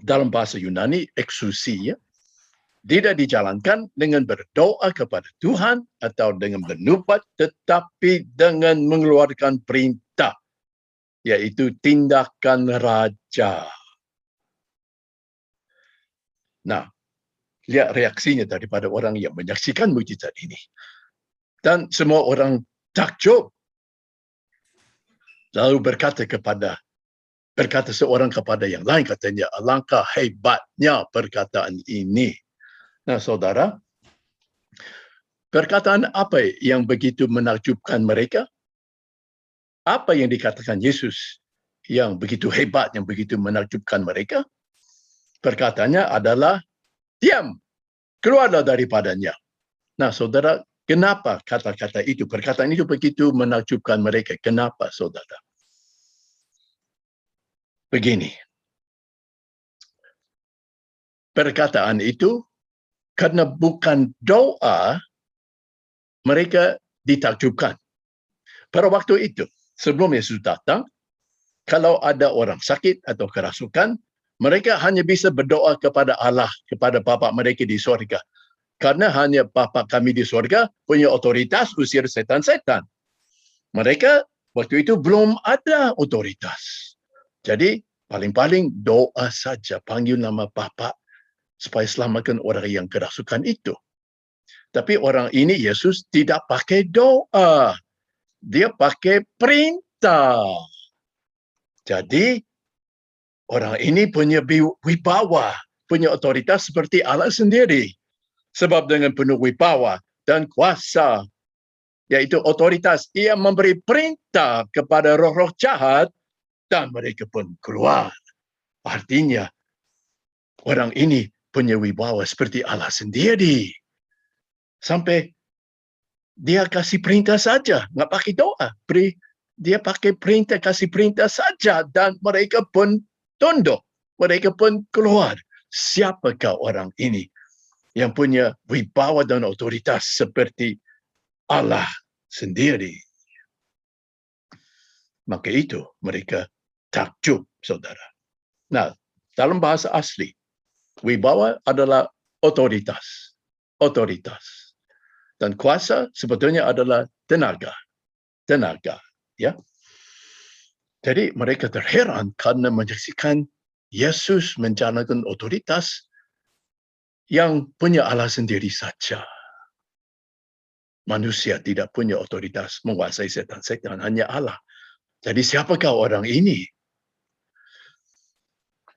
dalam bahasa Yunani, eksusia, tidak dijalankan dengan berdoa kepada Tuhan atau dengan bernubuat, tetapi dengan mengeluarkan perintah, yaitu tindakan raja. Nah, lihat reaksinya daripada orang yang menyaksikan mujizat ini. Dan semua orang takjub. Lalu berkata seorang kepada yang lain, katanya, alangkah hebatnya perkataan ini. Nah, saudara, perkataan apa yang begitu menakjubkan mereka? Apa yang dikatakan Yesus yang begitu hebat, yang begitu menakjubkan mereka? Perkataannya adalah, diam, keluarlah daripadanya. Nah, saudara, kenapa kata-kata itu, perkataan itu begitu menakjubkan mereka? Kenapa, saudara? Begini, perkataan itu Karena bukan doa, mereka ditakjubkan. Pada waktu itu, sebelum Yesus datang, kalau ada orang sakit atau kerasukan, mereka hanya bisa berdoa kepada Allah, kepada Bapa mereka di surga. Karena hanya Bapa kami di surga punya otoritas usir setan-setan. Mereka waktu itu belum ada otoritas. Jadi, paling-paling doa saja, panggil nama Bapa supaya selamatkan orang yang kerasukan itu. Tapi orang ini, Yesus, tidak pakai doa. Dia pakai perintah. Jadi, orang ini punya wibawa, punya otoritas seperti Allah sendiri. Sebab dengan penuh wibawa dan kuasa, yaitu otoritas, ia memberi perintah kepada roh-roh jahat dan mereka pun keluar. Artinya, orang ini punya wibawa seperti Allah sendiri. Sampai dia kasih perintah saja, nggak pakai doa. Dia pakai perintah, kasih perintah saja dan mereka pun tunduk. Mereka pun keluar. Siapakah orang ini yang punya wibawa dan otoritas seperti Allah sendiri? Maka itu mereka takjub, saudara. Nah, dalam bahasa asli, wibawa adalah otoritas. Otoritas. Dan kuasa sebetulnya adalah tenaga. Tenaga. Ya. Jadi mereka terheran karena menyaksikan Yesus menjalankan otoritas yang punya Allah sendiri saja. Manusia tidak punya otoritas menguasai setan-setan, hanya Allah. Jadi siapakah orang ini?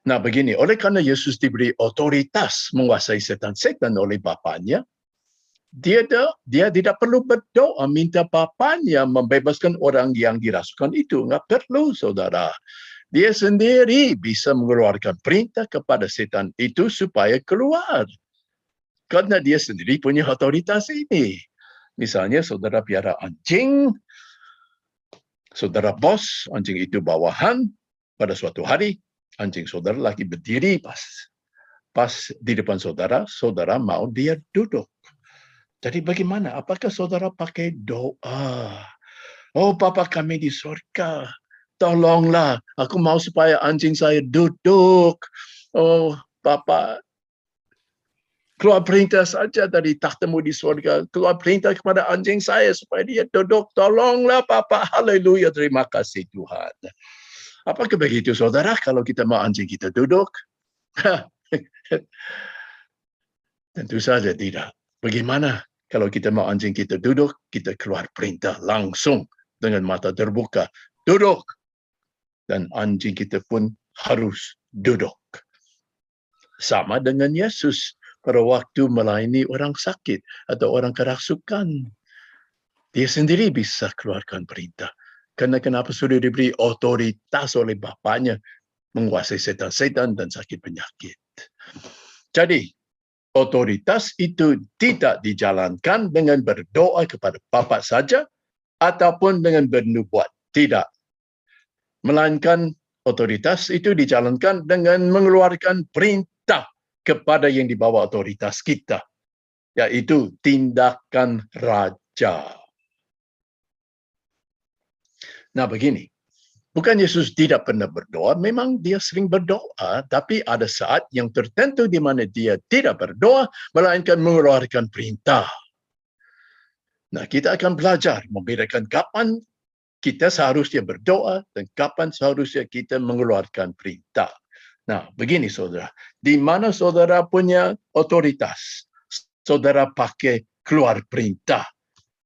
Nah begini, oleh karena Yesus diberi otoritas menguasai setan-setan oleh Bapanya, dia tidak perlu berdoa minta Bapanya membebaskan orang yang dirasukan itu. Nggak perlu, saudara. Dia sendiri bisa mengeluarkan perintah kepada setan itu supaya keluar. Karena dia sendiri punya otoritas ini. Misalnya, saudara piara anjing, saudara bos, anjing itu bawahan, pada suatu hari, anjing saudara lagi berdiri pas di depan saudara, saudara mau dia duduk. Jadi bagaimana? Apakah saudara pakai doa? Oh, Bapa kami di surga, tolonglah, aku mau supaya anjing saya duduk. Oh, Bapa, keluar perintah saja dari takhtamu di surga. Keluar perintah kepada anjing saya supaya dia duduk. Tolonglah, Bapa. Haleluya, terima kasih Tuhan. Apakah begitu, saudara, kalau kita mau anjing kita duduk? Tentu saja tidak. Bagaimana kalau kita mau anjing kita duduk, kita keluar perintah langsung dengan mata terbuka. Duduk. Dan anjing kita pun harus duduk. Sama dengan Yesus pada waktu melayani orang sakit atau orang kerasukan. Dia sendiri bisa keluarkan perintah. Karena kenapa sudah diberi otoritas oleh Bapanya menguasai setan-setan dan sakit penyakit. Jadi, otoritas itu tidak dijalankan dengan berdoa kepada Bapa saja ataupun dengan bernubuat. Tidak. Melainkan otoritas itu dijalankan dengan mengeluarkan perintah kepada yang di bawah otoritas kita, yaitu tindakan raja. Nah begini, bukan Yesus tidak pernah berdoa, memang dia sering berdoa, tapi ada saat yang tertentu di mana dia tidak berdoa, melainkan mengeluarkan perintah. Nah, kita akan belajar membedakan kapan kita seharusnya berdoa dan kapan seharusnya kita mengeluarkan perintah. Nah, begini saudara, di mana saudara punya otoritas, saudara pakai keluar perintah.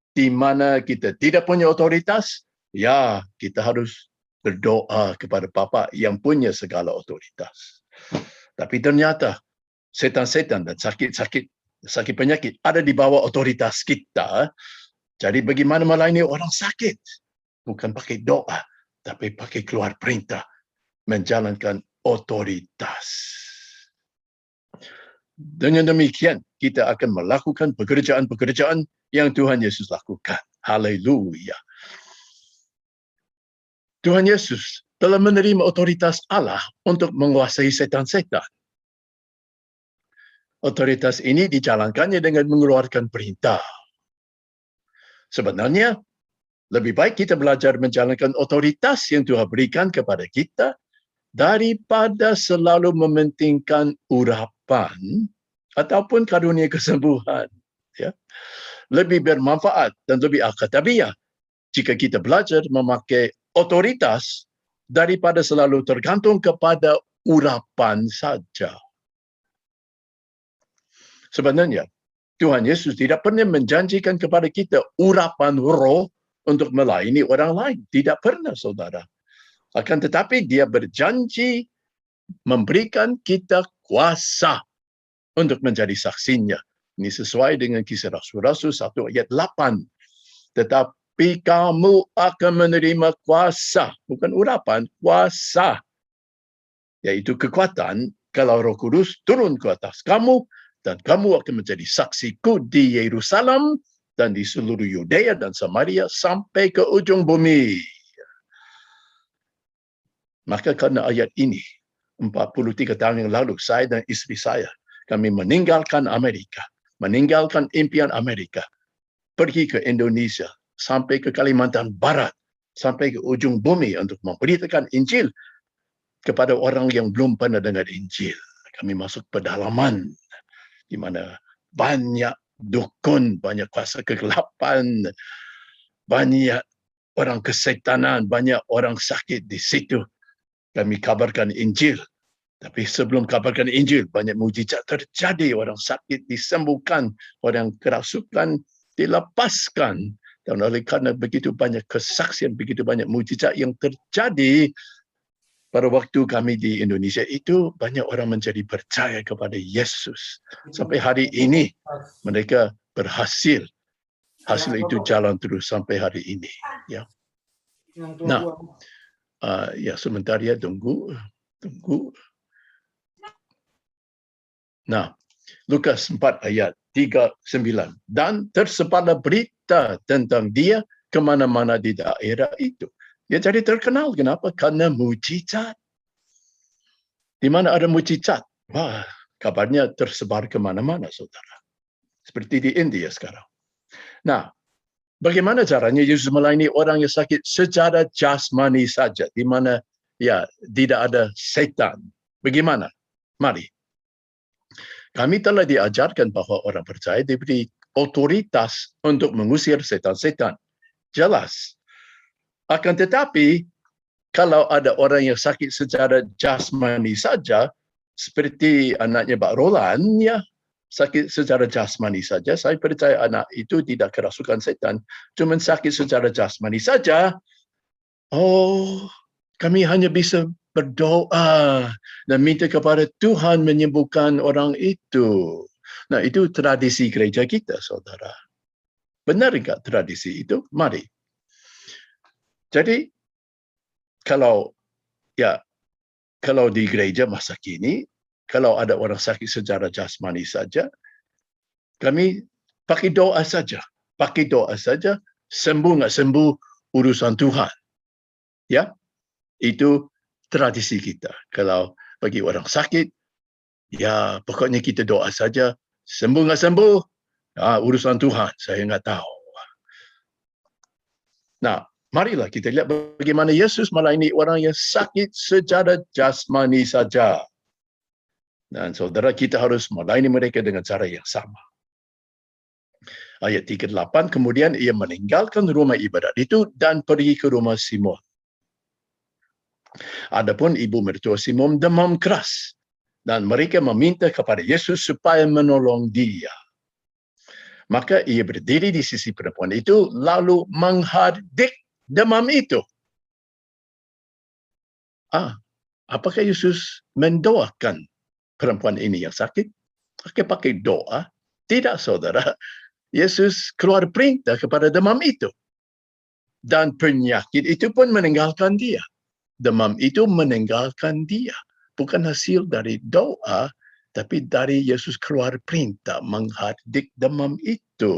Di mana kita tidak punya otoritas, ya kita harus berdoa kepada Bapa yang punya segala otoritas. Tapi ternyata setan-setan dan sakit penyakit ada di bawah otoritas kita. Jadi bagaimana melayani orang sakit? Bukan pakai doa, tapi pakai keluar perintah, menjalankan otoritas. Dengan demikian, kita akan melakukan pekerjaan-pekerjaan yang Tuhan Yesus lakukan. Haleluya. Tuhan Yesus telah menerima otoritas Allah untuk menguasai setan-setan. Otoritas ini dijalankannya dengan mengeluarkan perintah. Sebenarnya, lebih baik kita belajar menjalankan otoritas yang Tuhan berikan kepada kita daripada selalu mementingkan urapan ataupun karunia kesembuhan. Ya. Lebih bermanfaat dan lebih akatabiah jika kita belajar memakai otoritas daripada selalu tergantung kepada urapan saja. Sebenarnya, Tuhan Yesus tidak pernah menjanjikan kepada kita urapan roh untuk melayani orang lain. Tidak pernah, saudara. Akan tetapi dia berjanji memberikan kita kuasa untuk menjadi saksinya. Ini sesuai dengan Kisah Rasul-Rasul 1 ayat 8. Tetapi kamu akan menerima kuasa, bukan urapan, kuasa. Yaitu kekuatan kalau Roh Kudus turun ke atas kamu dan kamu akan menjadi saksiku di Yerusalem dan di seluruh Yudea dan Samaria sampai ke ujung bumi. Maka karena ayat ini, 43 tahun yang lalu, saya dan istri saya, kami meninggalkan Amerika, meninggalkan impian Amerika, pergi ke Indonesia, sampai ke Kalimantan Barat, sampai ke ujung bumi untuk memberitakan Injil kepada orang yang belum pernah dengar Injil. Kami masuk pedalaman, di mana banyak dukun, banyak kuasa kegelapan, banyak orang kesetanan, banyak orang sakit di situ. Kami kabarkan Injil. Tapi sebelum kabarkan Injil, banyak mujizat terjadi. Orang sakit disembuhkan, orang kerasukan dilepaskan. Dan oleh kerana begitu banyak kesaksian, begitu banyak mujizat yang terjadi pada waktu kami di Indonesia itu, banyak orang menjadi percaya kepada Yesus. Sampai hari ini, mereka berhasil. Hasil itu jalan terus sampai hari ini. Ya. Nah, ya sebentar ya, tunggu. Nah, Lukas 4 ayat 39. Dan tersebarlah berita tentang dia ke mana-mana di daerah itu. Dia jadi terkenal. Kenapa? Karena mujizat. Di mana ada mujizat, wah, kabarnya tersebar ke mana-mana, saudara. Seperti di India sekarang. Nah, bagaimana caranya Yesus melayani orang yang sakit secara jasmani saja, di mana ya tidak ada setan? Bagaimana? Mari. Kami telah diajarkan bahawa orang percaya diberi otoritas untuk mengusir setan-setan. Jelas. Akan tetapi, kalau ada orang yang sakit secara jasmani saja, seperti anaknya Pak Roland, ya, sakit secara jasmani saja, saya percaya anak itu tidak kerasukan setan, cuma sakit secara jasmani saja. Oh, kami hanya bisa berdoa dan minta kepada Tuhan menyembuhkan orang itu. Nah, itu tradisi gereja kita, saudara. Benar enggak tradisi itu? Mari. Jadi, kalau di gereja masa kini, kalau ada orang sakit secara jasmani saja, kami pakai doa saja. Pakai doa saja, sembuh enggak sembuh, urusan Tuhan. Ya, itu tradisi kita. Kalau bagi orang sakit, ya pokoknya kita doa saja, sembuh enggak sembuh, urusan Tuhan, saya enggak tahu. Nah, marilah kita lihat bagaimana Yesus melayani orang yang sakit secara jasmani saja. Dan saudara, kita harus melayani mereka dengan cara yang sama. Ayat 38, kemudian ia meninggalkan rumah ibadat itu dan pergi ke rumah Simon. Adapun ibu mertua Simon demam keras dan mereka meminta kepada Yesus supaya menolong dia. Maka ia berdiri di sisi perempuan itu lalu menghardik demam itu. Apakah Yesus mendoakan perempuan ini yang sakit? Pakai doa? Tidak, saudara. Yesus keluar perintah kepada demam itu. Dan penyakit itu pun meninggalkan dia. Demam itu meninggalkan dia. Bukan hasil dari doa, tapi dari Yesus keluar perintah menghardik demam itu.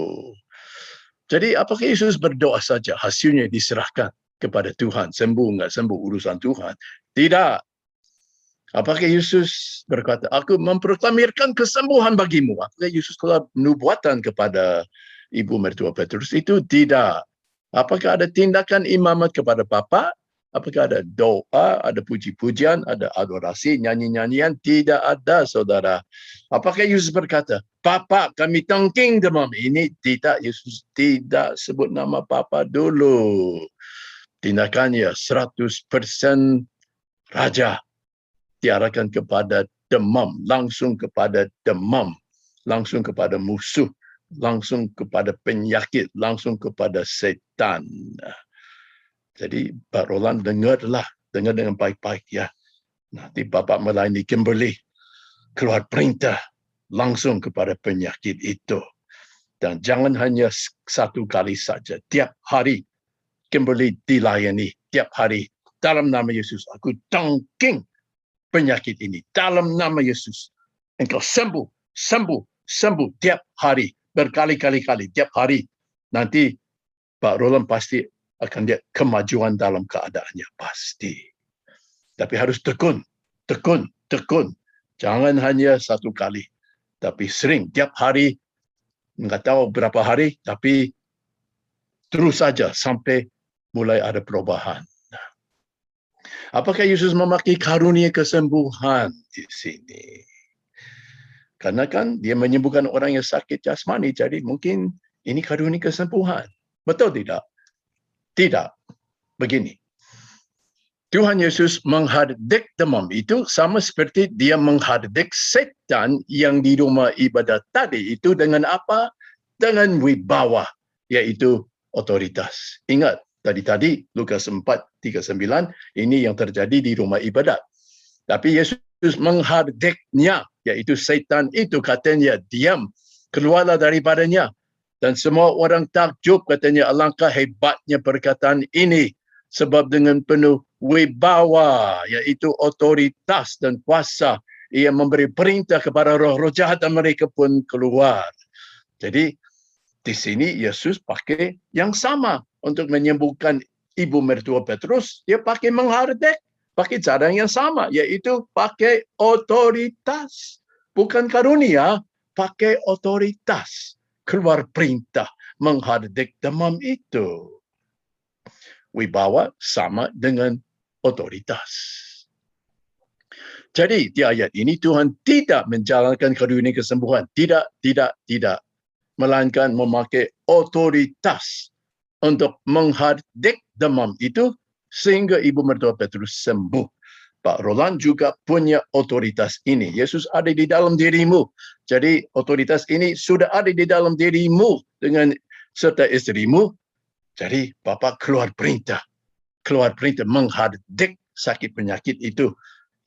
Jadi apakah Yesus berdoa saja, hasilnya diserahkan kepada Tuhan, sembuh enggak sembuh urusan Tuhan? Tidak. Apakah Yesus berkata, aku memproklamirkan kesembuhan bagimu? Apakah Yesus telah nubuatan kepada ibu mertua Petrus? Itu tidak. Apakah ada tindakan imamat kepada Bapa? Apakah ada doa, ada puji-pujian, ada adorasi, nyanyi-nyanyian? Tidak ada, saudara. Apakah Yesus berkata, Bapa kami tengking demam? Ini tidak, Yesus tidak sebut nama Bapa dulu. Tindakannya 100% raja. Diarahkan kepada demam, langsung kepada demam, langsung kepada musuh, langsung kepada penyakit, langsung kepada setan. Jadi Pak Roland dengar dengan baik-baik ya. Nanti Bapak melayani Kimberly, keluar perintah langsung kepada penyakit itu. Dan jangan hanya satu kali saja, tiap hari Kimberly dilayani, tiap hari. Dalam nama Yesus, aku tangking penyakit ini dalam nama Yesus. Engkau sembuh, sembuh, sembuh tiap hari, berkali-kali tiap hari. Nanti Pak Roland pasti akan lihat kemajuan dalam keadaannya, pasti. Tapi harus tekun. Jangan hanya satu kali, tapi sering, tiap hari, enggak tahu berapa hari, tapi terus saja sampai mulai ada perubahan. Apakah Yesus memakai karunia kesembuhan di sini? Karena kan dia menyembuhkan orang yang sakit jasmani, jadi mungkin ini karunia kesembuhan. Betul tidak? Tidak. Begini. Tuhan Yesus menghardik demam itu sama seperti dia menghardik setan yang di rumah ibadat tadi. Itu dengan apa? Dengan wibawa, yaitu otoritas. Ingat, tadi Lukas 4:39 ini yang terjadi di rumah ibadat. Tapi Yesus menghardiknya, yaitu setan itu katanya diam, keluarlah daripadanya. Dan semua orang takjub katanya alangkah hebatnya perkataan ini. Sebab dengan penuh wibawa, yaitu otoritas dan kuasa, ia memberi perintah kepada roh-roh jahat dan mereka pun keluar. Jadi di sini Yesus pakai yang sama untuk menyembuhkan ibu mertua Petrus. Dia pakai menghardik, pakai cara yang sama, yaitu pakai otoritas. Bukan karunia, pakai otoritas. Keluar perintah menghardik demam itu. Wibawa sama dengan otoritas. Jadi di ayat ini Tuhan tidak menjalankan karunia kesembuhan. Tidak. Melainkan memakai otoritas untuk menghardik demam itu sehingga ibu mertua Petrus sembuh. Pak Roland juga punya otoritas ini. Yesus ada di dalam dirimu. Jadi otoritas ini sudah ada di dalam dirimu dengan serta istrimu. Jadi Bapak keluar perintah menghardik sakit penyakit itu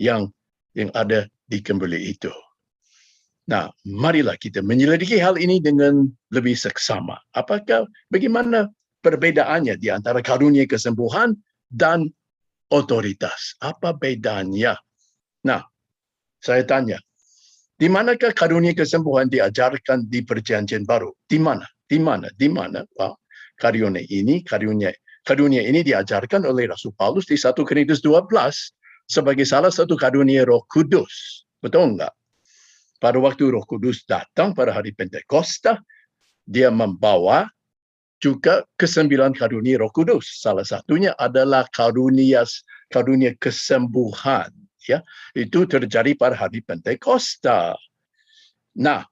yang ada di Kimberly itu. Nah, marilah kita menyelidiki hal ini dengan lebih seksama. Bagaimana perbedaannya di antara karunia kesembuhan dan otoritas? Apa bedanya? Nah, saya tanya, di manakah karunia kesembuhan diajarkan di Perjanjian Baru? Di mana? Karunia ini diajarkan oleh Rasul Paulus di 1 Korintus 12 sebagai salah satu karunia Roh Kudus. Betul enggak? Pada waktu Roh Kudus datang pada hari Pentakosta, dia membawa juga ke-9 karunia Roh Kudus. Salah satunya adalah karunia kesembuhan. Ya, itu terjadi pada hari Pentakosta. Nah,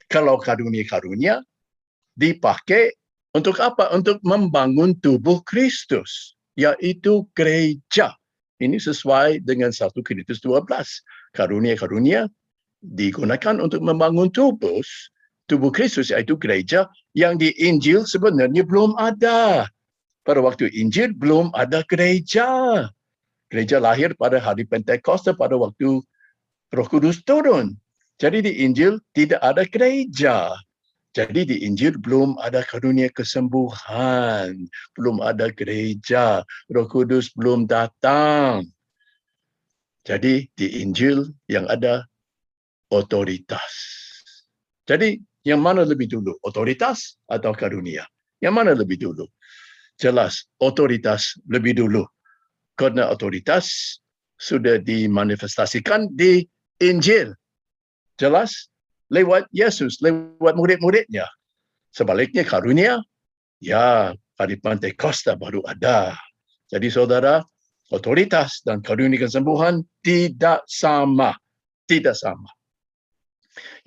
kalau karunia dipakai untuk apa? Untuk membangun tubuh Kristus, yaitu gereja. Ini sesuai dengan 1 Korintus 12. Karunia digunakan untuk membangun tubuh Kristus, yaitu gereja yang di Injil sebenarnya belum ada. Pada waktu Injil belum ada gereja. Gereja lahir pada hari Pentakosta pada waktu Roh Kudus turun. Jadi di Injil tidak ada gereja. Jadi di Injil belum ada karunia kesembuhan, belum ada gereja, Roh Kudus belum datang. Jadi di Injil yang ada otoritas. Jadi yang mana lebih dulu, otoritas atau karunia? Yang mana lebih dulu? Jelas otoritas lebih dulu. Karena otoritas sudah dimanifestasikan di Injil. Jelas lewat Yesus, lewat murid-muridnya. Sebaliknya karunia, ya hari Pentakosta baru ada. Jadi saudara, otoritas dan karunia kesembuhan tidak sama. Tidak sama.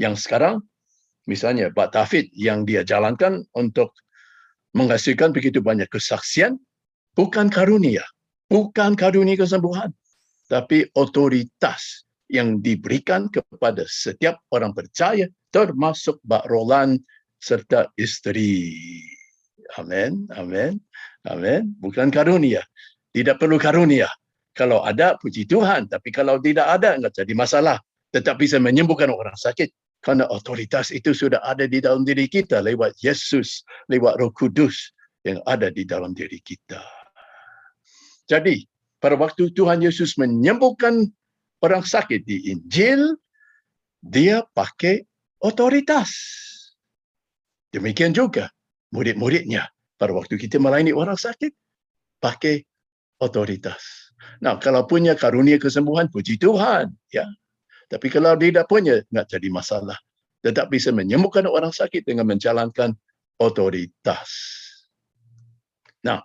Yang sekarang, misalnya Pak Tafid yang dia jalankan untuk menghasilkan begitu banyak kesaksian, bukan karunia kesembuhan, tapi otoritas yang diberikan kepada setiap orang percaya, termasuk Pak Roland serta isteri. Amin, amin, amin. Bukan karunia. Tidak perlu karunia. Kalau ada, puji Tuhan. Tapi kalau tidak ada, enggak jadi masalah. Tetap bisa menyembuhkan orang sakit. Karena otoritas itu sudah ada di dalam diri kita lewat Yesus, lewat Roh Kudus yang ada di dalam diri kita. Jadi, pada waktu Tuhan Yesus menyembuhkan orang sakit di Injil, dia pakai otoritas. Demikian juga murid-muridnya. Pada waktu kita melayani orang sakit, pakai otoritas. Nah, kalau punya karunia kesembuhan, puji Tuhan. Ya. Tapi kalau tidak punya, nggak jadi masalah. Tetap bisa menyembuhkan orang sakit dengan menjalankan otoritas. Nah,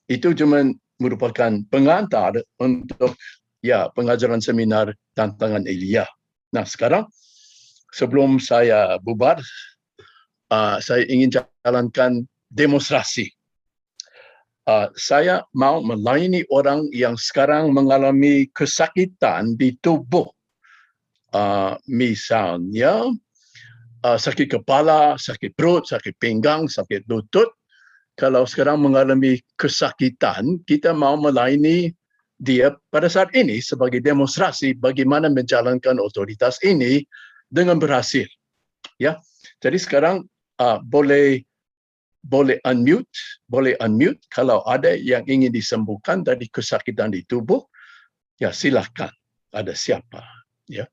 itu cuma merupakan pengantar untuk pengajaran seminar tantangan Elia. Nah, sekarang sebelum saya bubar, saya ingin jalankan demonstrasi. Saya mau melayani orang yang sekarang mengalami kesakitan di tubuh. Misalnya, sakit kepala, sakit perut, sakit pinggang, sakit lutut. Kalau sekarang mengalami kesakitan, kita mau melayani dia pada saat ini sebagai demonstrasi bagaimana menjalankan otoritas ini dengan berhasil. Ya, jadi sekarang boleh unmute kalau ada yang ingin disembuhkan dari kesakitan di tubuh. Ya, silakan. Ada siapa? Ya,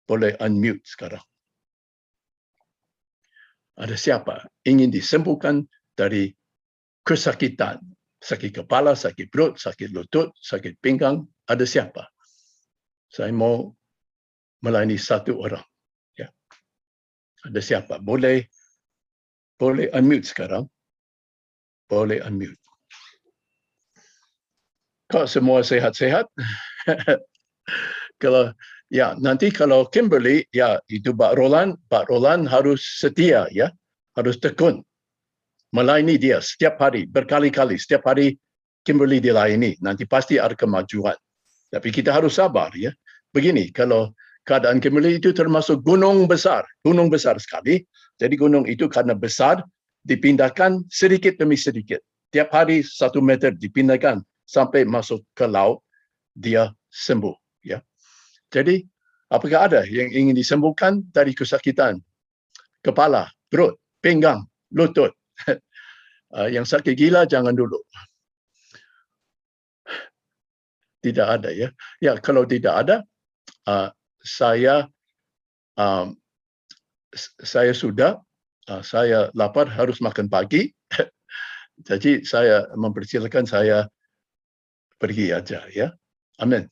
boleh unmute sekarang. Ada siapa ingin disembuhkan dari kesakitan? Sakit kepala, sakit perut, sakit lutut, sakit pinggang. Ada siapa? Saya mau melayani satu orang. Ya. Ada siapa? Boleh unmute sekarang. Boleh unmute. Kau semua sehat-sehat? Nanti kalau Kimberly, itu Pak Roland harus setia, ya, harus tekun melayani dia setiap hari, berkali-kali, setiap hari Kimberly dilayani. Nanti pasti ada kemajuan. Tapi kita harus sabar, ya. Begini, kalau keadaan Kimberly itu termasuk gunung besar sekali. Jadi gunung itu karena besar, dipindahkan sedikit demi sedikit. Tiap hari 1 meter dipindahkan sampai masuk ke laut, dia sembuh. Ya. Jadi, apakah ada yang ingin disembuhkan dari kesakitan? Kepala, perut, pinggang, lutut. Yang sakit gila jangan dulu. Tidak ada, ya. Ya, kalau tidak ada, saya lapar, harus makan pagi. Jadi saya mempersilakan saya pergi aja, ya. Amin.